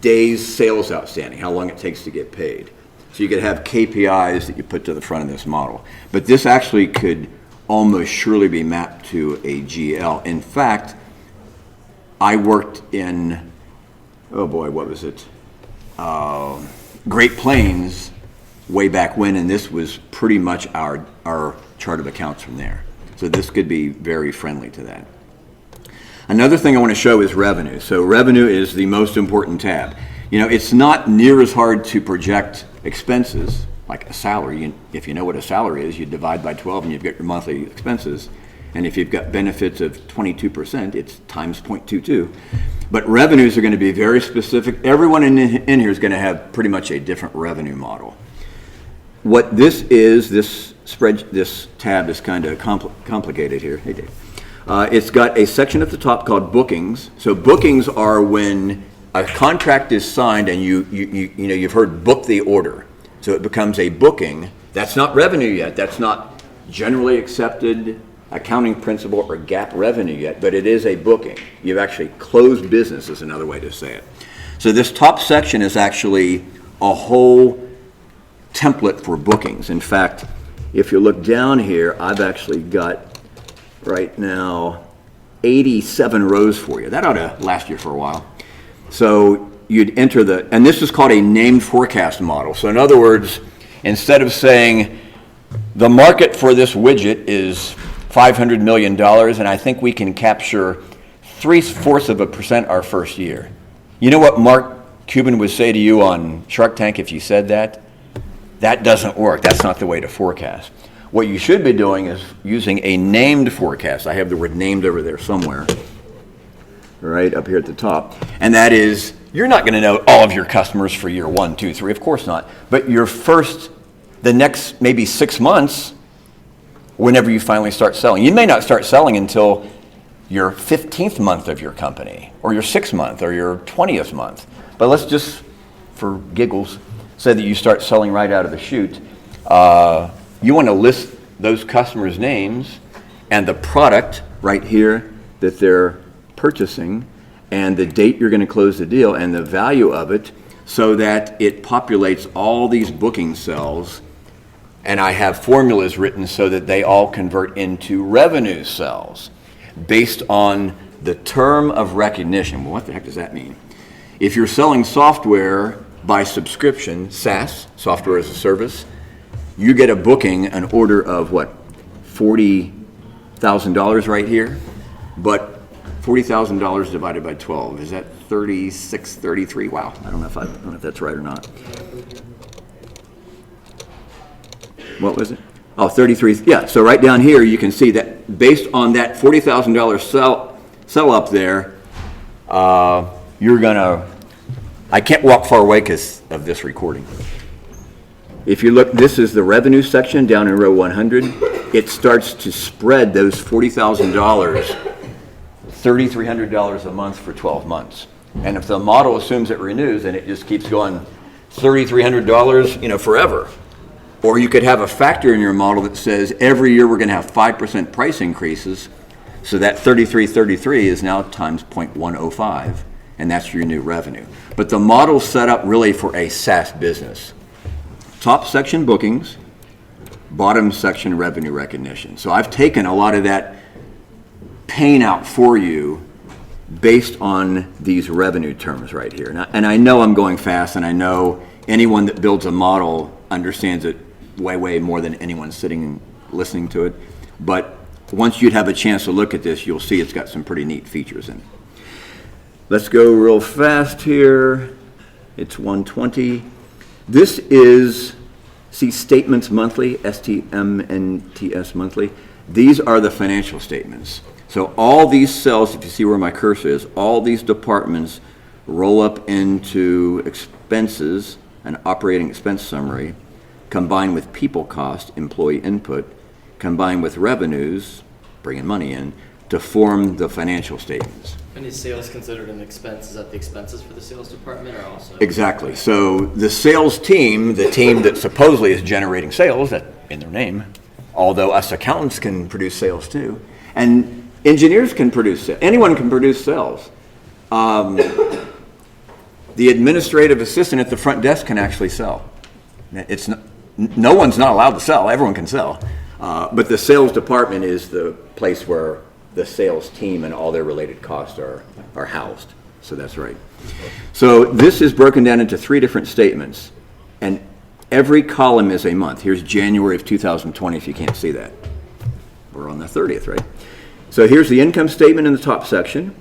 days sales outstanding, how long it takes to get paid. So you could have KPIs that you put to the front of this model. But this actually could almost surely be mapped to a GL. In fact, I worked in, what was it? Great Plains way back when, and this was pretty much our chart of accounts from there. So this could be very friendly to that. Another thing I want to show is revenue. So revenue is the most important tab. It's not near as hard to project expenses like a salary. If you know what a salary is, you divide by 12 and you've got your monthly expenses. And if you've got benefits of 22%, it's times 0.22. But revenues are going to be very specific. Everyone in here is going to have pretty much a different revenue model. What this is, this tab is kind of complicated here. Hey, Dave. It's got a section at the top called bookings. So bookings are when a contract is signed and you've heard book the order. So it becomes a booking. That's not revenue yet. That's not generally accepted accounting principle or GAAP revenue yet, but it is a booking. You've actually closed business is another way to say it. So this top section is actually a whole template for bookings. In fact, if you look down here, I've actually got right now 87 rows for you. That ought to last you for a while. So you'd enter and this is called a named forecast model. So in other words, instead of saying the market for this widget is $500 million and I think we can capture 0.75% our first year. You know what Mark Cuban would say to you on Shark Tank if you said that? That doesn't work. That's not the way to forecast. What you should be doing is using a named forecast. I have the word named over there somewhere, right up here at the top. And that is, you're not going to know all of your customers for year 1, 2, 3, of course not. But the next maybe 6 months, whenever you finally start selling. You may not start selling until your 15th month of your company, or your 6th month, or your 20th month. But let's just, for giggles, say that you start selling right out of the chute. You want to list those customers' names and the product right here that they're purchasing and the date you're going to close the deal and the value of it so that it populates all these booking cells. And I have formulas written so that they all convert into revenue cells based on the term of recognition. Well, what the heck does that mean? If you're selling software by subscription, SaaS, software as a service, you get a booking, an order of what, $40,000 right here? But $40,000 divided by 12, is that 36, 33? Wow, I don't know if that's right or not. What was it? Oh, 33, yeah, so right down here you can see that based on that $40,000 sell up there, you're gonna, I can't walk far away because of this recording. If you look, this is the revenue section down in row 100. It starts to spread those $40,000 $3,300 a month for 12 months. And if the model assumes it renews, then it just keeps going $3,300, forever. Or you could have a factor in your model that says every year we're going to have 5% price increases, so that 3333 is now times 0.105, and that's your new revenue. But the model's set up really for a SaaS business. Top section bookings, bottom section revenue recognition. So I've taken a lot of that pain out for you based on these revenue terms right here. And I know I'm going fast, and I know anyone that builds a model understands it way more than anyone sitting listening to it. But once you'd have a chance to look at this, you'll see it's got some pretty neat features in it. Let's go real fast here. It's 1:20. This is, see, Statements Monthly, STMNTS Monthly. These are the financial statements. So all these cells, if you see where my cursor is, all these departments roll up into expenses, an operating expense summary, combined with people cost, employee input, combined with revenues, bringing money in, to form the financial statements. And is sales considered an expense? Is that the expenses for the sales department or also? Exactly. So the sales team, the team that supposedly is generating sales, that in their name, although us accountants can produce sales too, and engineers can produce sales. Anyone can produce sales. The administrative assistant at the front desk can actually sell. It's not, no one's not allowed to sell. Everyone can sell. But the sales department is the place where the sales team and all their related costs are housed. So that's right. So this is broken down into 3 different statements, and every column is a month. Here's January of 2020, if you can't see that. We're on the 30th, right? So here's the income statement in the top section.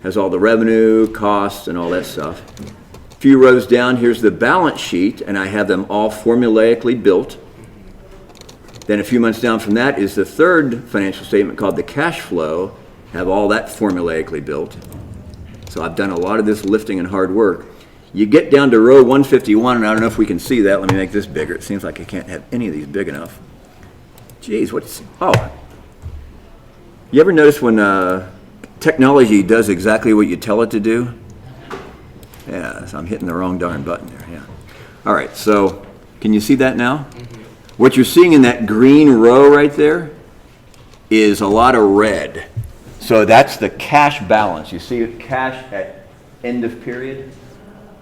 Has all the revenue, costs, and all that stuff. A few rows down, here's the balance sheet, and I have them all formulaically built. Then a few months down from that is the third financial statement called the cash flow. Have all that formulaically built. So I've done a lot of this lifting and hard work. You get down to row 151, and I don't know if we can see that. Let me make this bigger. It seems like I can't have any of these big enough. Geez, you ever notice when technology does exactly what you tell it to do? Yeah, so I'm hitting the wrong darn button there, yeah. All right, so can you see that now? What you're seeing in that green row right there is a lot of red. So that's the cash balance. You see cash at end of period?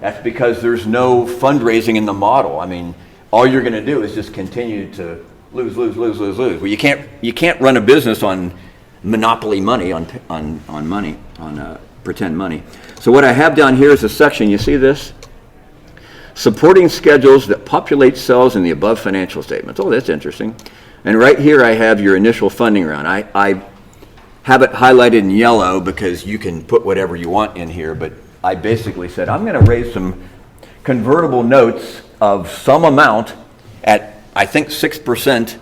That's because there's no fundraising in the model. I mean, all you're going to do is just continue to lose. Well, you can't run a business on monopoly money, on pretend money. So what I have down here is a section. You see this? Supporting schedules that populate cells in the above financial statements. Oh, that's interesting. And right here I have your initial funding round. I have it highlighted in yellow because you can put whatever you want in here, but I basically said I'm going to raise some convertible notes of some amount at, I think, 6%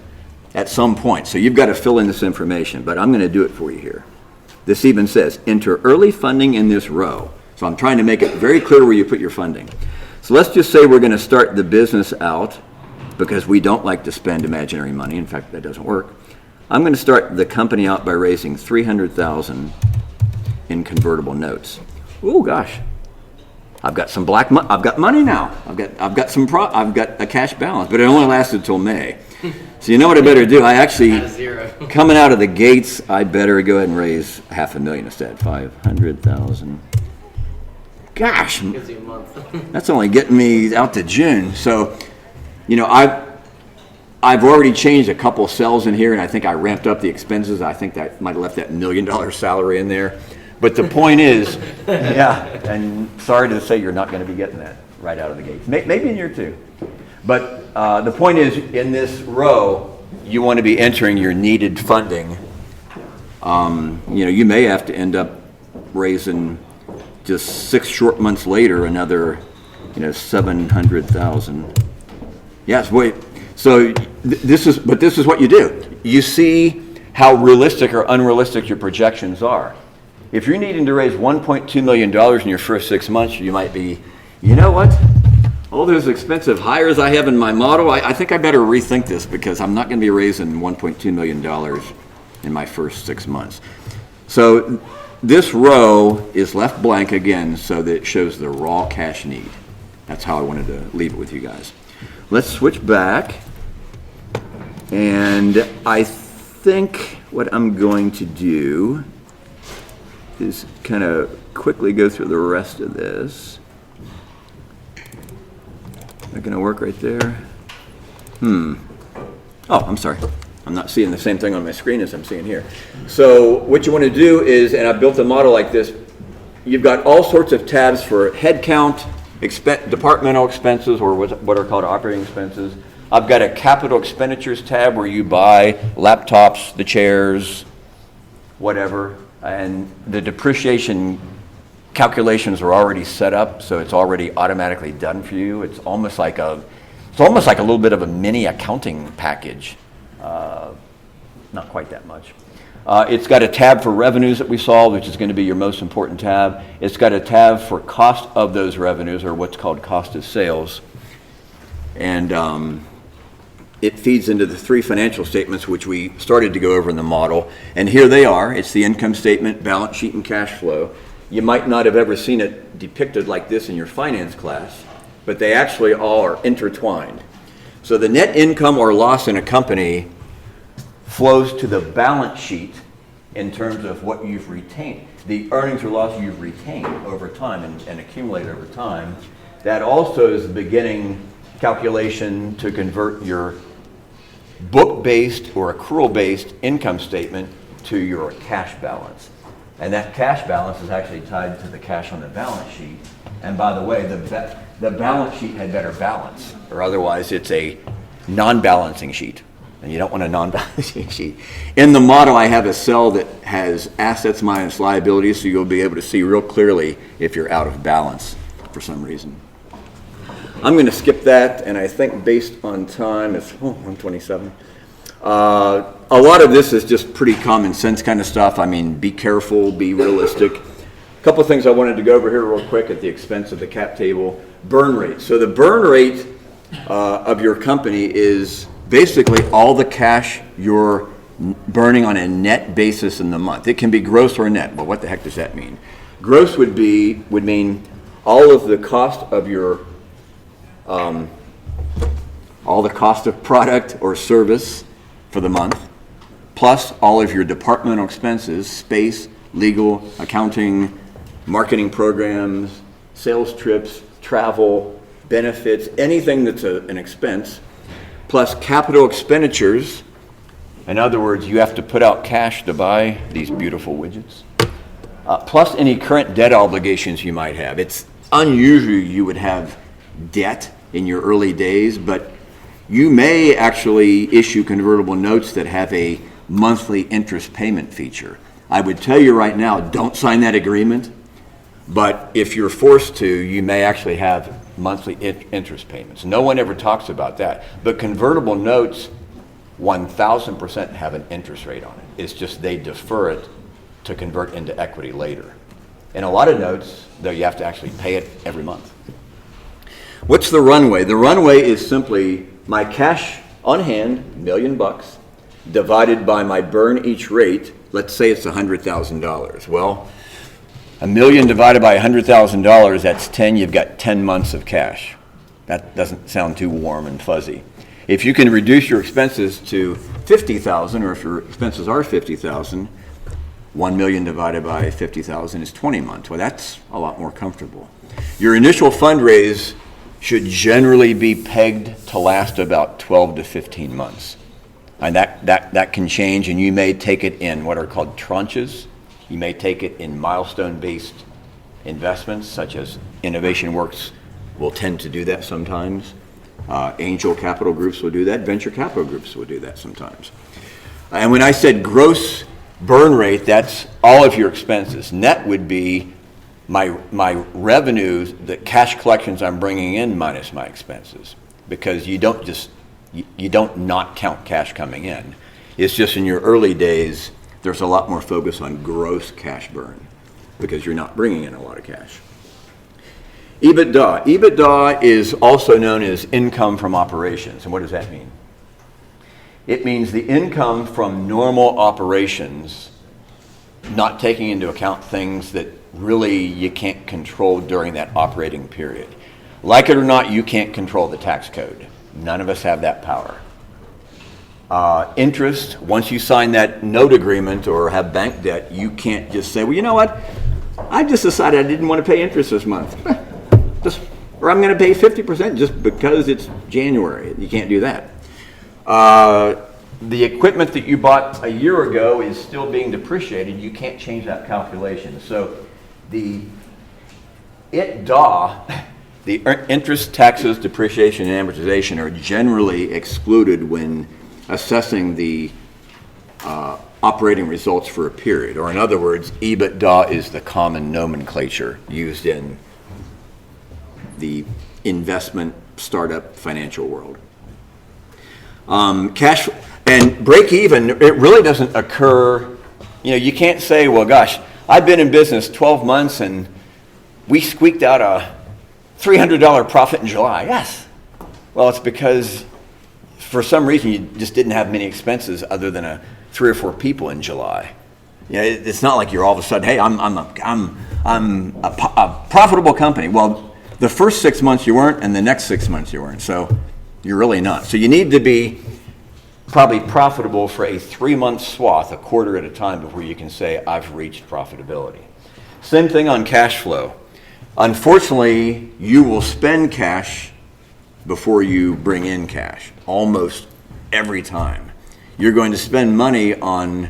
at some point. So you've got to fill in this information, but I'm going to do it for you here. This even says, enter early funding in this row. So I'm trying to make it very clear where you put your funding. So let's just say we're going to start the business out because we don't like to spend imaginary money. In fact, that doesn't work. I'm going to start the company out by raising $300,000 in convertible notes. Oh gosh, I've got some black money. I've got money now. I've got a cash balance, but it only lasted till May. So you know what I better do? I actually, coming out of the gates, I better go ahead and raise $500,000 instead. 500,000. Gosh, Gives you a month. that's only getting me out to June. So, I've already changed a couple cells in here, and I think I ramped up the expenses. I think that might have left that $1 million salary in there. But the point is, yeah, and sorry to say you're not going to be getting that right out of the gates. Maybe in year 2. But the point is, in this row, you want to be entering your needed funding. You may have to end up raising just 6 short months later another, $700,000. Yes, wait. So this is what you do. You see how realistic or unrealistic your projections are. If you're needing to raise $1.2 million in your first 6 months, you might be, you know what? All those expensive hires I have in my model, I think I better rethink this because I'm not going to be raising $1.2 million in my first 6 months. So this row is left blank again so that it shows the raw cash need. That's how I wanted to leave it with you guys. Let's switch back. And I think what I'm going to do is kind of quickly go through the rest of this. Not going to work right there. Oh, I'm sorry. I'm not seeing the same thing on my screen as I'm seeing here. So what you want to do is, and I built a model like this, you've got all sorts of tabs for headcount, departmental expenses, or what are called operating expenses. I've got a capital expenditures tab where you buy laptops, the chairs, whatever, and the depreciation calculations are already set up, so it's already automatically done for you. It's almost like a little bit of a mini accounting package. Not quite that much. It's got a tab for revenues that we saw, which is going to be your most important tab. It's got a tab for cost of those revenues, or what's called cost of sales. And it feeds into the 3 financial statements, which we started to go over in the model. And here they are. It's the income statement, balance sheet, and cash flow. You might not have ever seen it depicted like this in your finance class, but they actually all are intertwined. So the net income or loss in a company flows to the balance sheet in terms of what you've retained. The earnings or loss you've retained over time and accumulated over time. That also is the beginning calculation to convert your book-based or accrual-based income statement to your cash balance. And that cash balance is actually tied to the cash on the balance sheet. And by the way, the balance sheet had better balance, or otherwise it's a non-balancing sheet. And you don't want a non-balancing sheet. In the model, I have a cell that has assets minus liabilities, so you'll be able to see real clearly if you're out of balance for some reason. I'm going to skip that, and I think based on time, it's 1:27. A lot of this is just pretty common sense kind of stuff. I mean, be careful, be realistic. A couple of things I wanted to go over here real quick at the expense of the cap table. Burn rate. So the burn rate of your company is basically all the cash you're burning on a net basis in the month. It can be gross or net, but what the heck does that mean? Gross would mean all of the cost of your all the cost of product or service for the month, plus all of your departmental expenses, space, legal, accounting, marketing programs, sales trips, travel, benefits, anything that's an expense, plus capital expenditures. In other words, you have to put out cash to buy these beautiful widgets, plus any current debt obligations you might have. It's unusual you would have debt in your early days, but you may actually issue convertible notes that have a monthly interest payment feature. I would tell you right now, don't sign that agreement, but if you're forced to, you may actually have monthly interest payments. No one ever talks about that, but convertible notes 1,000% have an interest rate on it. It's just they defer it to convert into equity later. And a lot of notes, though, you have to actually pay it every month. What's the runway? The runway is simply my cash on hand, $1 million, divided by my burn each rate. Let's say it's $100,000. Well, $1 million divided by $100,000, that's 10. You've got 10 months of cash. That doesn't sound too warm and fuzzy. If you can reduce your expenses to $50,000, or if your expenses are $50,000, 1 million divided by 50,000 is 20 months. Well, that's a lot more comfortable. Your initial fundraise should generally be pegged to last about 12 to 15 months. And that can change, and you may take it in what are called tranches. You may take it in milestone-based investments, such as Innovation Works will tend to do that sometimes. Angel capital groups will do that. Venture capital groups will do that sometimes. And when I said gross burn rate, that's all of your expenses. Net would be my revenues, the cash collections I'm bringing in minus my expenses, because you don't not count cash coming in. It's just in your early days, there's a lot more focus on gross cash burn because you're not bringing in a lot of cash. EBITDA. EBITDA is also known as income from operations. And what does that mean? It means the income from normal operations not taking into account things that really you can't control during that operating period. Like it or not, you can't control the tax code. None of us have that power. Interest, once you sign that note agreement or have bank debt, you can't just say, well, you know what? I just decided I didn't want to pay interest this month. Or I'm going to pay 50% just because it's January. You can't do that. The equipment that you bought a year ago is still being depreciated. You can't change that calculation. So the EBITDA, the interest, taxes, depreciation, and amortization are generally excluded when assessing the operating results for a period. Or in other words, EBITDA is the common nomenclature used in the investment startup financial world. Cash and break even, it really doesn't occur. You can't say, well, gosh, I've been in business 12 months and we squeaked out a $300 profit in July. Yes. Well, it's because for some reason you just didn't have many expenses other than 3 or 4 people in July. It's not like you're all of a sudden, hey, I'm a profitable company. Well, the first 6 months you weren't, and the next 6 months you weren't. So you're really not. So you need to be probably profitable for a 3-month swath, a quarter at a time, before you can say, I've reached profitability. Same thing on cash flow. Unfortunately, you will spend cash before you bring in cash, almost every time. You're going to spend money on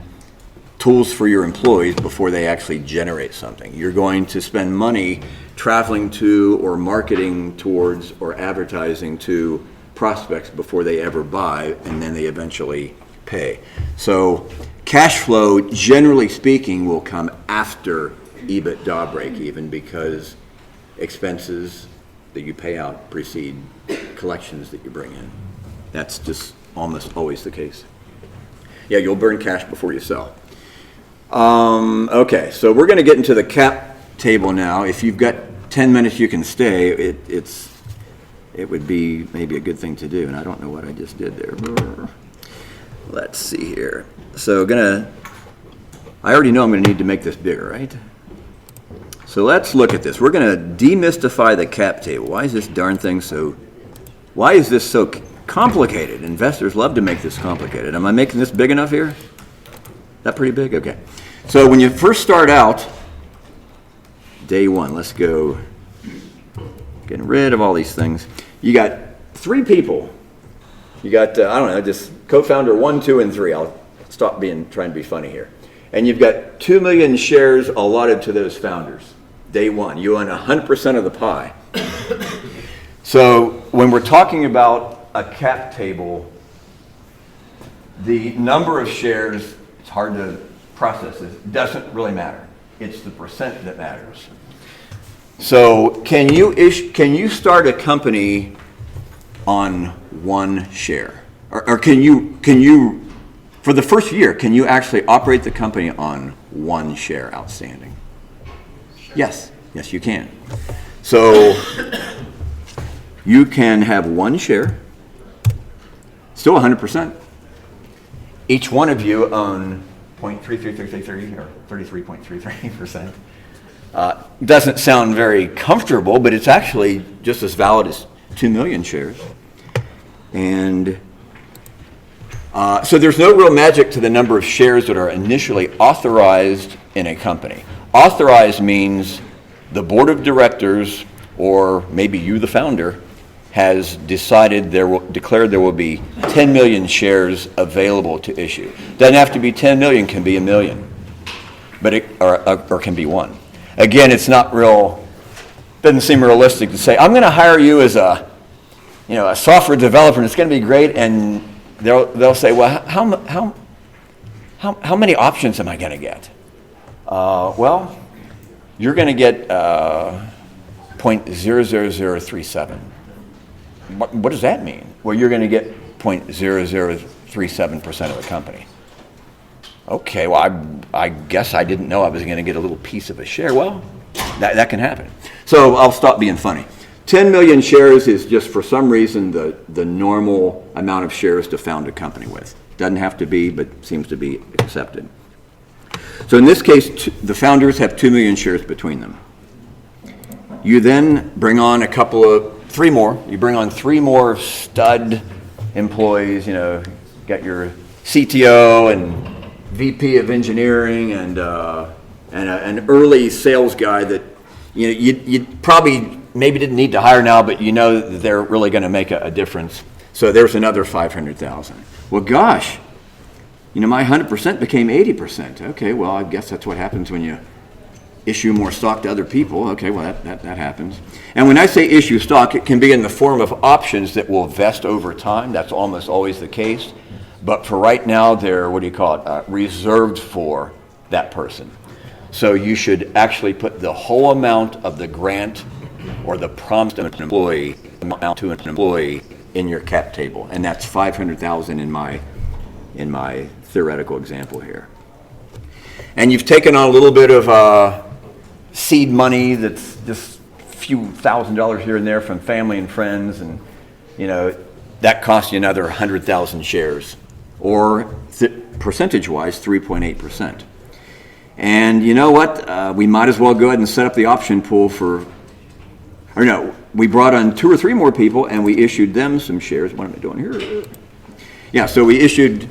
tools for your employees before they actually generate something. You're going to spend money traveling to or marketing towards or advertising to prospects before they ever buy, and then they eventually pay. So cash flow, generally speaking, will come after EBITDA break even because expenses that you pay out precede collections that you bring in. That's just almost always the case. Yeah, you'll burn cash before you sell. Okay, so we're going to get into the cap table now. If you've got 10 minutes, you can stay. It would be maybe a good thing to do, and I don't know what I just did there. Let's see here. So I already know I'm going to need to make this bigger, right? So let's look at this. We're going to demystify the cap table. Why is this so complicated? Investors love to make this complicated. Am I making this big enough here? That pretty big? Okay. So when you first start out, day one, let's go getting rid of all these things. You got 3 people. You got, just co-founder 1, 2, and 3. I'll stop trying to be funny here. And you've got 2 million shares allotted to those founders. Day one, you own 100% of the pie. So when we're talking about a cap table, the number of shares, it's hard to process this, doesn't really matter. It's the percent that matters. So can you start a company on 1 share? Or can you, for the first year, can you actually operate the company on 1 share outstanding? Yes, you can. So you can have 1 share, still 100%. Each one of you own 0.3333 or 33.33%. Doesn't sound very comfortable, but it's actually just as valid as 2 million shares. And so there's no real magic to the number of shares that are initially authorized in a company. Authorized means the board of directors, or maybe you, the founder, has decided declared there will be 10 million shares available to issue. Doesn't have to be 10 million, can be 1 million, but or can be 1. Again, it's not doesn't seem realistic to say, I'm going to hire you as a software developer and it's going to be great, and they'll say, well, how many options am I going to get? Well, you're going to get 0.00037. What does that mean? Well, you're going to get 0.0037% of the company. Okay, well, I guess I didn't know I was going to get a little piece of a share. Well, that can happen. So I'll stop being funny. 10 million shares is just, for some reason, the normal amount of shares to found a company with. Doesn't have to be, but seems to be accepted. So in this case, the founders have 2 million shares between them. You then bring on three more. You bring on 3 more stud employees, got your CTO and VP of engineering and an early sales guy that you probably maybe didn't need to hire now, but that they're really going to make a difference. So there's another 500,000. Well, gosh, my 100% became 80%. Okay, well, I guess that's what happens when you issue more stock to other people. Okay, well, that happens. And when I say issue stock, it can be in the form of options that will vest over time. That's almost always the case. But for right now, they're, reserved for that person. So you should actually put the whole amount of the grant or the promised amount to an employee in your cap table. And that's 500,000 in my theoretical example here. And you've taken on a little bit of seed money that's just a few $1,000s here and there from family and friends, and that costs you another 100,000 shares, or percentage-wise 3.8%. And you know what? We might as well go ahead and set up the option pool we brought on 2 or 3 more people and we issued them some shares. What am I doing here? Yeah, so we issued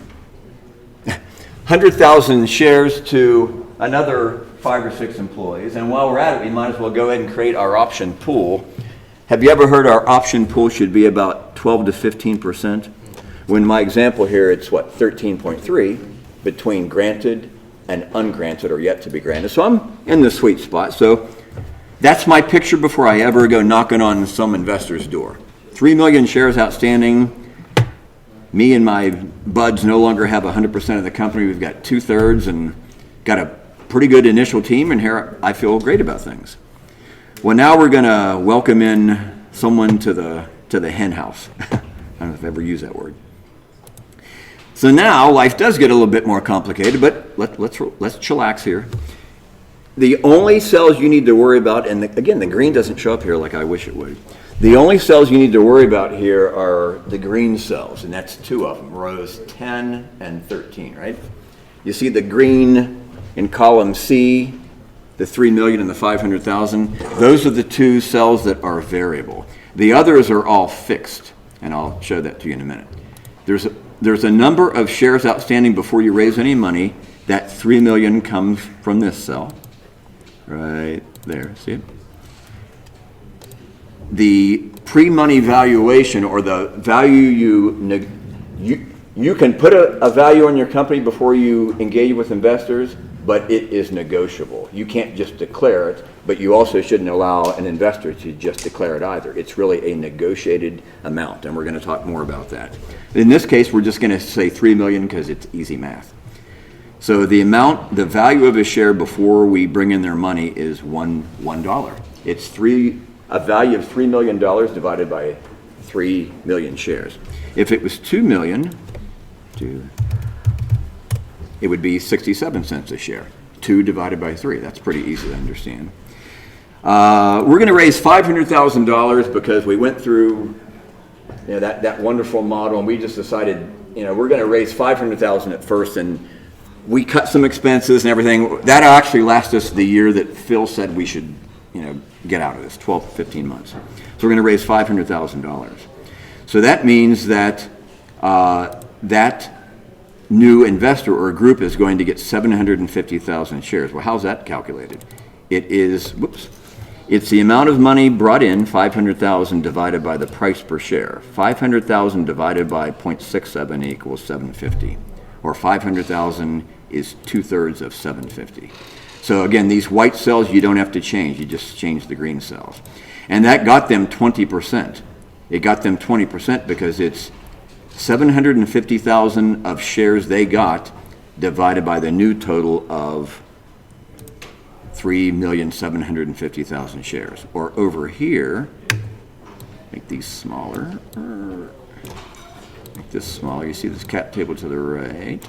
100,000 shares to another 5 or 6 employees. And while we're at it, we might as well go ahead and create our option pool. Have you ever heard our option pool should be about 12 to 15%? When my example here, it's 13.3 between granted and ungranted or yet to be granted. So I'm in the sweet spot. So that's my picture before I ever go knocking on some investor's door. 3 million shares outstanding. Me and my buds no longer have 100% of the company. We've got 2/3 and got a pretty good initial team, and here I feel great about things. Well, now we're going to welcome in someone to the hen house. I don't know if I've ever used that word. So now life does get a little bit more complicated, but let's chillax here. The only cells you need to worry about, and again, the green doesn't show up here like I wish it would. The only cells you need to worry about here are the green cells, and that's 2 of them, rows 10 and 13, right? You see the green in column C, the 3 million and the 500,000. Those are the 2 cells that are variable. The others are all fixed, and I'll show that to you in a minute. There's a number of shares outstanding before you raise any money. That 3 million comes from this cell. Right there, see it? The pre-money valuation, or the value you can put a value on your company before you engage with investors, but it is negotiable. You can't just declare it, but you also shouldn't allow an investor to just declare it either. It's really a negotiated amount, and we're going to talk more about that. In this case, we're just going to say 3 million because it's easy math. So the value of a share before we bring in their money is $1. It's a value of $3 million divided by 3 million shares. If it was 2 million, it would be 67 cents a share. 2 divided by 3. That's pretty easy to understand. We're going to raise $500,000 because we went through that wonderful model, and we just decided we're going to raise $500,000 at first, and we cut some expenses and everything. That actually lasted us the year that Phil said we should, get out of this, 12 to 15 months. So we're going to raise $500,000. So that means that that new investor or group is going to get 750,000 shares. Well, how's that calculated? It's the amount of money brought in, 500,000 divided by the price per share. 500,000 divided by 0.67 equals 750. Or 500,000 is 2/3 of 750. So again, these white cells you don't have to change. You just change the green cells. And that got them 20%. It got them 20% because it's 750,000 of shares they got divided by the new total of 3,750,000 shares. Or over here, make these smaller. Make this smaller. You see this cap table to the right.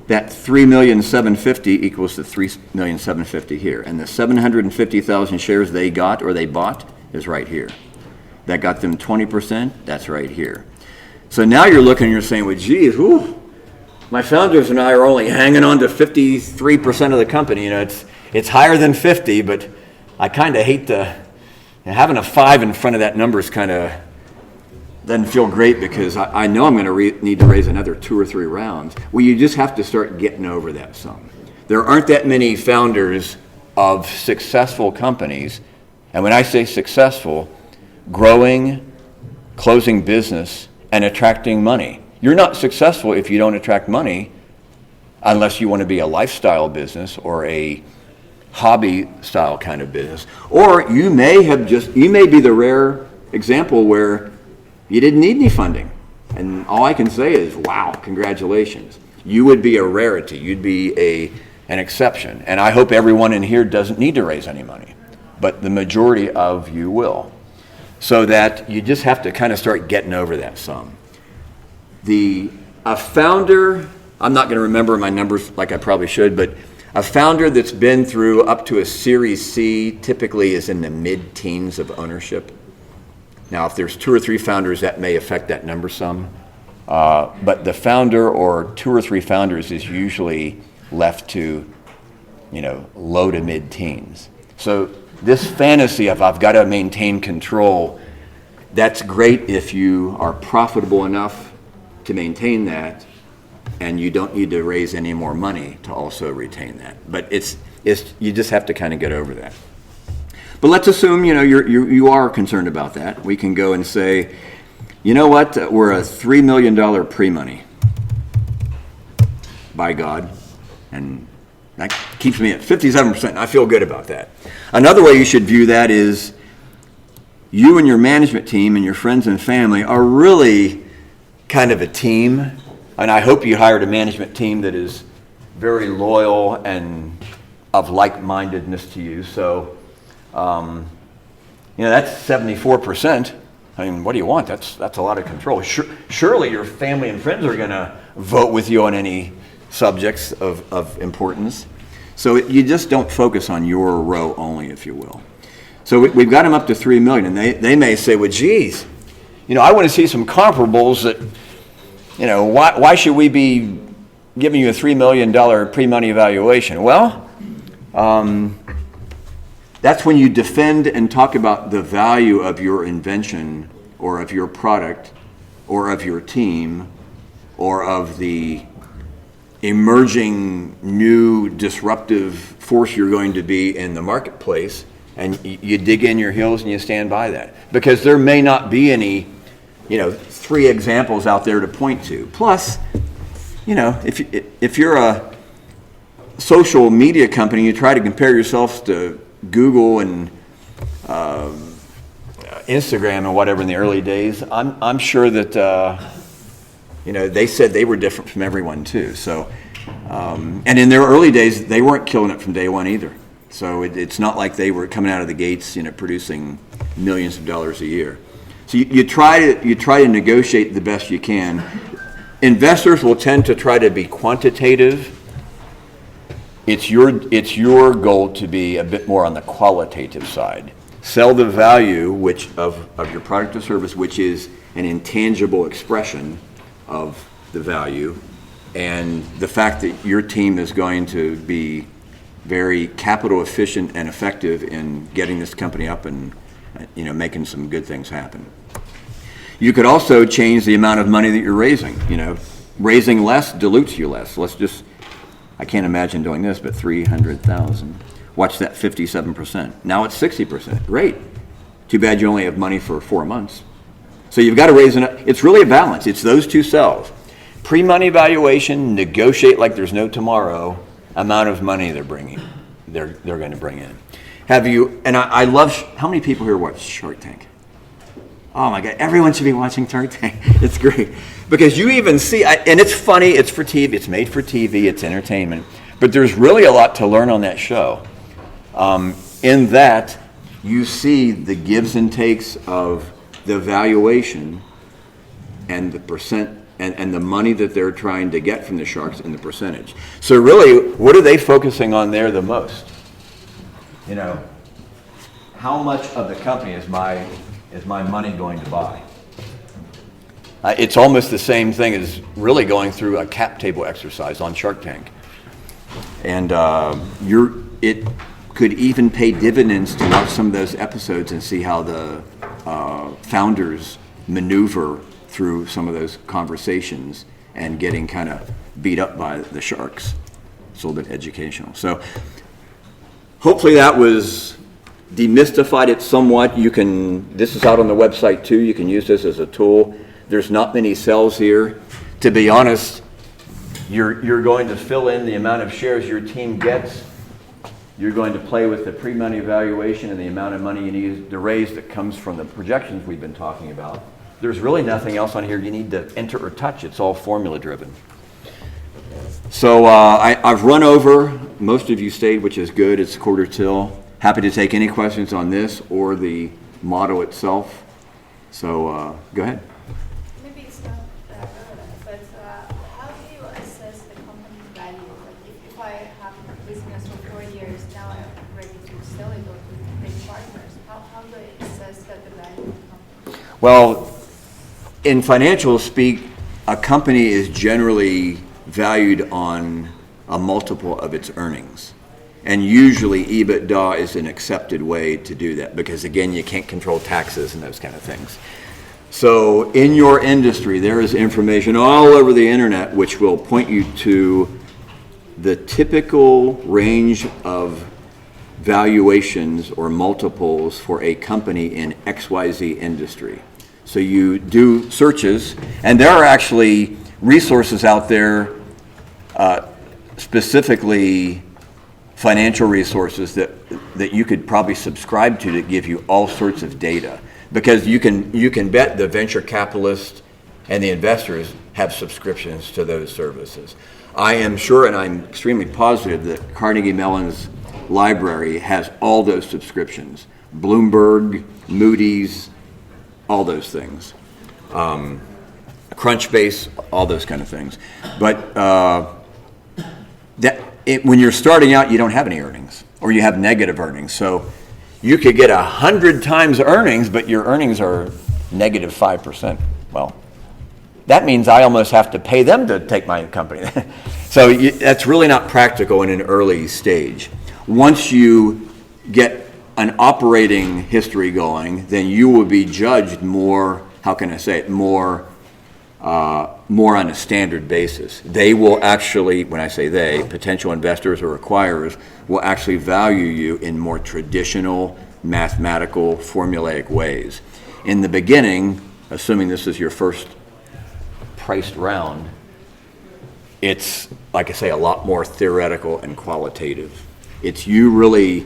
That 3,750,000 equals the 3,750,000 here. And the 750,000 shares they got or they bought is right here. That got them 20%. That's right here. So now you're looking and you're saying, well, geez, my founders and I are only hanging on to 53% of the company. It's higher than 50, but I kind of hate having a 5 in front of that number is kind of doesn't feel great, because I know I'm going to need to raise another 2 or 3 rounds. Well, you just have to start getting over that some. There aren't that many founders of successful companies, and when I say successful, growing, closing business, and attracting money. You're not successful if you don't attract money, unless you want to be a lifestyle business or a hobby style kind of business. Or you may be the rare example where you didn't need any funding. And all I can say is, wow, congratulations. You would be a rarity. You'd be an exception. And I hope everyone in here doesn't need to raise any money, but the majority of you will. So that you just have to kind of start getting over that some. A founder, I'm not going to remember my numbers like I probably should, but a founder that's been through up to a Series C typically is in the mid-teens of ownership. Now, if there's 2 or 3 founders, that may affect that number some. But the founder or 2 or 3 founders is usually left to, low to mid-teens. So this fantasy of I've got to maintain control, that's great if you are profitable enough to maintain that, and you don't need to raise any more money to also retain that. But you just have to kind of get over that. But let's assume you are concerned about that. We can go and say, you know what, we're a $3 million pre-money, by God, and that keeps me at 57%. I feel good about that. Another way you should view that is you and your management team and your friends and family are really kind of a team, and I hope you hired a management team that is very loyal and of like-mindedness to you. So, that's 74%. I mean, what do you want? That's a lot of control. Surely your family and friends are going to vote with you on any subjects of importance. So you just don't focus on your row only, if you will. So we've got them up to 3 million, and they may say, well, geez, I want to see some comparables that, why should we be giving you a $3 million pre-money evaluation? Well, that's when you defend and talk about the value of your invention or of your product or of your team or of the emerging new disruptive force you're going to be in the marketplace, and you dig in your heels and you stand by that. Because there may not be any, 3 examples out there to point to. Plus, if you're a social media company, you try to compare yourselves to Google and Instagram and whatever in the early days, I'm sure that they said they were different from everyone too. So, and in their early days, they weren't killing it from day one either. So it's not like they were coming out of the gates, producing millions of dollars a year. So you try to negotiate the best you can. Investors will tend to try to be quantitative. It's your goal to be a bit more on the qualitative side. Sell the value of your product or service, which is an intangible expression of the value, and the fact that your team is going to be very capital efficient and effective in getting this company up and making some good things happen. You could also change the amount of money that you're raising. Raising less dilutes you less. I can't imagine doing this, but 300,000. Watch that 57%. Now it's 60%. Great. Too bad you only have money for 4 months. So you've got to raise it's really a balance. It's those two cells. Pre-money valuation, negotiate like there's no tomorrow, amount of money they're going to bring in. I love, how many people here watch Shark Tank? Oh my God, everyone should be watching Shark Tank. It's great. Because you even see, and it's funny, it's for TV, it's made for TV, it's entertainment, but there's really a lot to learn on that show. In that, you see the gives and takes of the valuation and the percent and the money that they're trying to get from the sharks and the percentage. So really, what are they focusing on there the most? How much of the company is my money going to buy? It's almost the same thing as really going through a cap table exercise on Shark Tank. And it could even pay dividends to watch some of those episodes and see how the founders maneuver through some of those conversations and getting kind of beat up by the sharks. It's a little bit educational. So hopefully that was demystified it somewhat. This is out on the website too. You can use this as a tool. There's not many cells here. To be honest, you're going to fill in the amount of shares your team gets. You're going to play with the pre-money valuation and the amount of money you need to raise that comes from the projections we've been talking about. There's really nothing else on here you need to enter or touch. It's all formula driven. So I've run over. Most of you stayed, which is good. It's quarter till. Happy to take any questions on this or the model itself. So go ahead. Maybe it's not relevant, but how do you assess the company's value? Like if I have a business for 4 years, now I'm ready to sell it or to take partners, how do I assess that the value of the company? Well, in financial speak, a company is generally valued on a multiple of its earnings. And usually EBITDA is an accepted way to do that because, again, you can't control taxes and those kind of things. So in your industry, there is information all over the internet which will point you to the typical range of valuations or multiples for a company in XYZ industry. So you do searches, and there are actually resources out there, specifically financial resources that you could probably subscribe to that give you all sorts of data. Because you can bet the venture capitalists and the investors have subscriptions to those services. I am sure, and I'm extremely positive, that Carnegie Mellon's library has all those subscriptions. Bloomberg, Moody's, all those things. Crunchbase, all those kind of things. But when you're starting out, you don't have any earnings, or you have negative earnings. So you could get 100 times earnings, but your earnings are negative 5%. Well, that means I almost have to pay them to take my company. So that's really not practical in an early stage. Once you get an operating history going, then you will be judged more, how can I say it, more on a standard basis. They will actually, when I say they, potential investors or acquirers will actually value you in more traditional, mathematical, formulaic ways. In the beginning, assuming this is your first priced round, it's, like I say, a lot more theoretical and qualitative. It's you really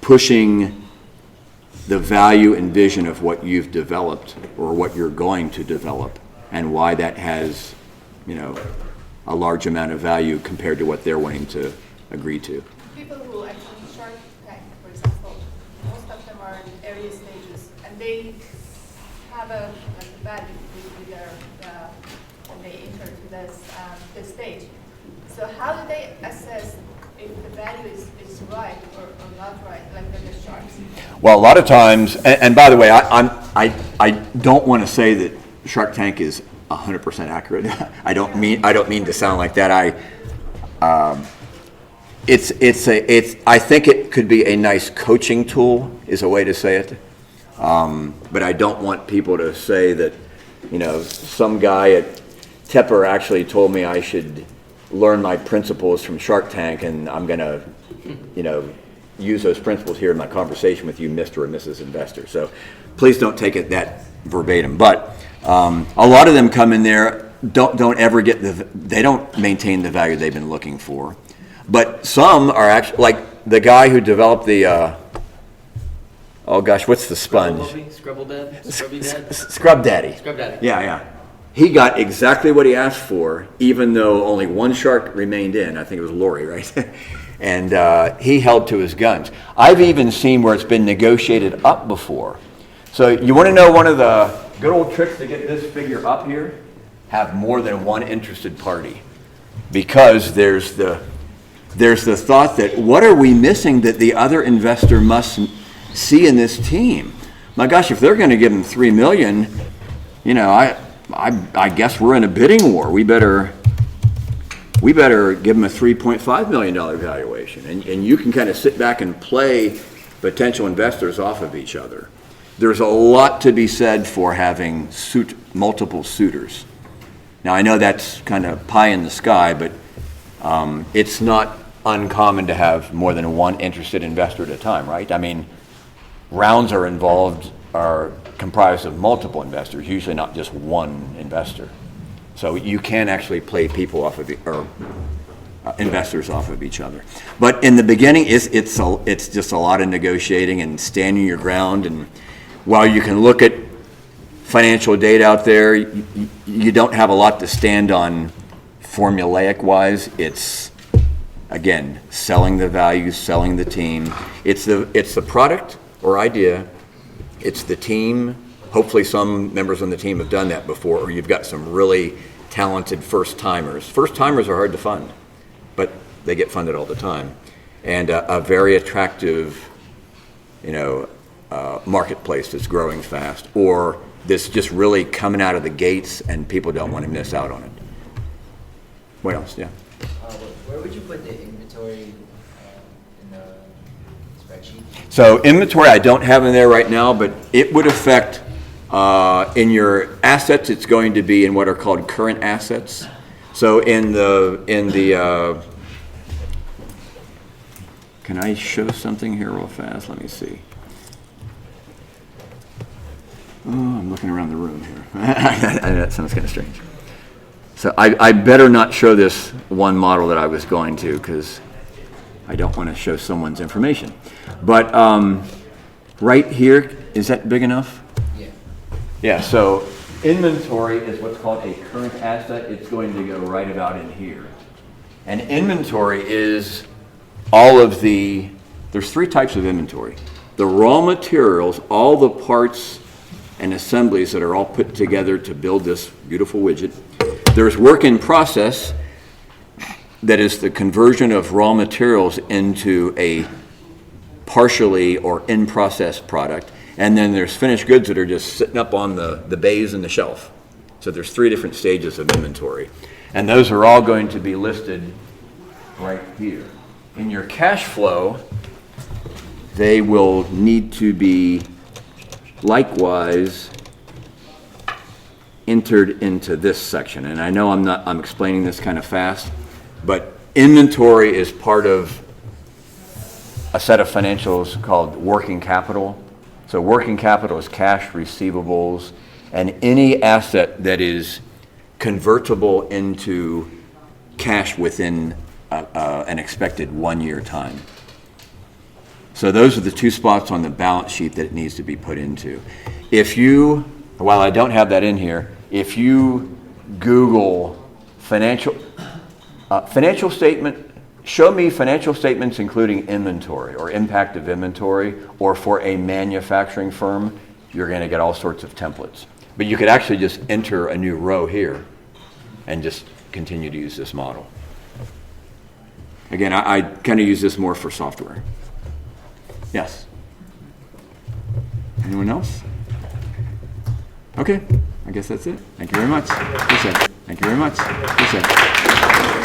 pushing the value and vision of what you've developed or what you're going to develop and why that has, a large amount of value compared to what they're willing to agree to. People who actually Shark Tank, for example, most of them are in early stages, and they have a value with their when they enter to this stage. So how do they assess if the value is right or not right, like the sharks? Well, a lot of times, and by the way, I don't want to say that Shark Tank is 100% accurate. I don't mean to sound like that. I think it could be a nice coaching tool, is a way to say it. But I don't want people to say that, some guy at Tepper actually told me I should learn my principles from Shark Tank, and I'm going to, use those principles here in my conversation with you, Mr. or Mrs. Investor. So please don't take it that verbatim. But a lot of them come in there, don't ever get they don't maintain the value they've been looking for. But some are actually, like the guy who developed the, what's the sponge? Scrub Daddy? Scrub Daddy. Scrub Daddy. Yeah. He got exactly what he asked for, even though only one shark remained in. I think it was Lori, right? And he held to his guns. I've even seen where it's been negotiated up before. So you want to know one of the good old tricks to get this figure up here? Have more than one interested party. Because there's the thought that what are we missing that the other investor must see in this team? My gosh, if they're going to give him $3 million, I guess we're in a bidding war. We better give them a $3.5 million valuation. And you can kind of sit back and play potential investors off of each other. There's a lot to be said for having multiple suitors. Now, I know that's kind of pie in the sky, but it's not uncommon to have more than one interested investor at a time, right? I mean, rounds are comprised of multiple investors, usually not just one investor. So you can actually play people off of investors off of each other. But in the beginning, it's just a lot of negotiating and standing your ground. And while you can look at financial data out there, you don't have a lot to stand on formulaic wise. It's, again, selling the value, selling the team. It's the product or idea. It's the team. Hopefully some members on the team have done that before, or you've got some really talented first-timers. First-timers are hard to fund, but they get funded all the time. And a very attractive, marketplace that's growing fast, or this just really coming out of the gates and people don't want to miss out on it. What else? Yeah. Where would you put the inventory in the spreadsheet? So inventory I don't have in there right now, but it would affect in your assets. It's going to be in what are called current assets. So in the can I show something here real fast? Let me see. Oh, I'm looking around the room here. That sounds kind of strange. So I better not show this one model that I was going to, because I don't want to show someone's information. But right here, is that big enough? Yeah. Yeah, so inventory is what's called a current asset. It's going to go right about in here. And inventory is there's three types of inventory. The raw materials, all the parts and assemblies that are all put together to build this beautiful widget. There's work in process, that is the conversion of raw materials into a partially or in-process product. And then there's finished goods that are just sitting up on the bays and the shelf. So there's three different stages of inventory. And those are all going to be listed right here. In your cash flow, they will need to be likewise entered into this section. And I know I'm explaining this kind of fast, but inventory is part of a set of financials called working capital. So working capital is cash, receivables, and any asset that is convertible into cash within an expected 1 year time. So those are the two spots on the balance sheet that it needs to be put into. While I don't have that in here, if you Google financial statement, show me financial statements including inventory or impact of inventory, or for a manufacturing firm, you're going to get all sorts of templates. But you could actually just enter a new row here and just continue to use this model. Again, I kind of use this more for software. Yes? Anyone else? Okay, I guess that's it. Thank you very much. Appreciate it. Thank you very much. Appreciate it.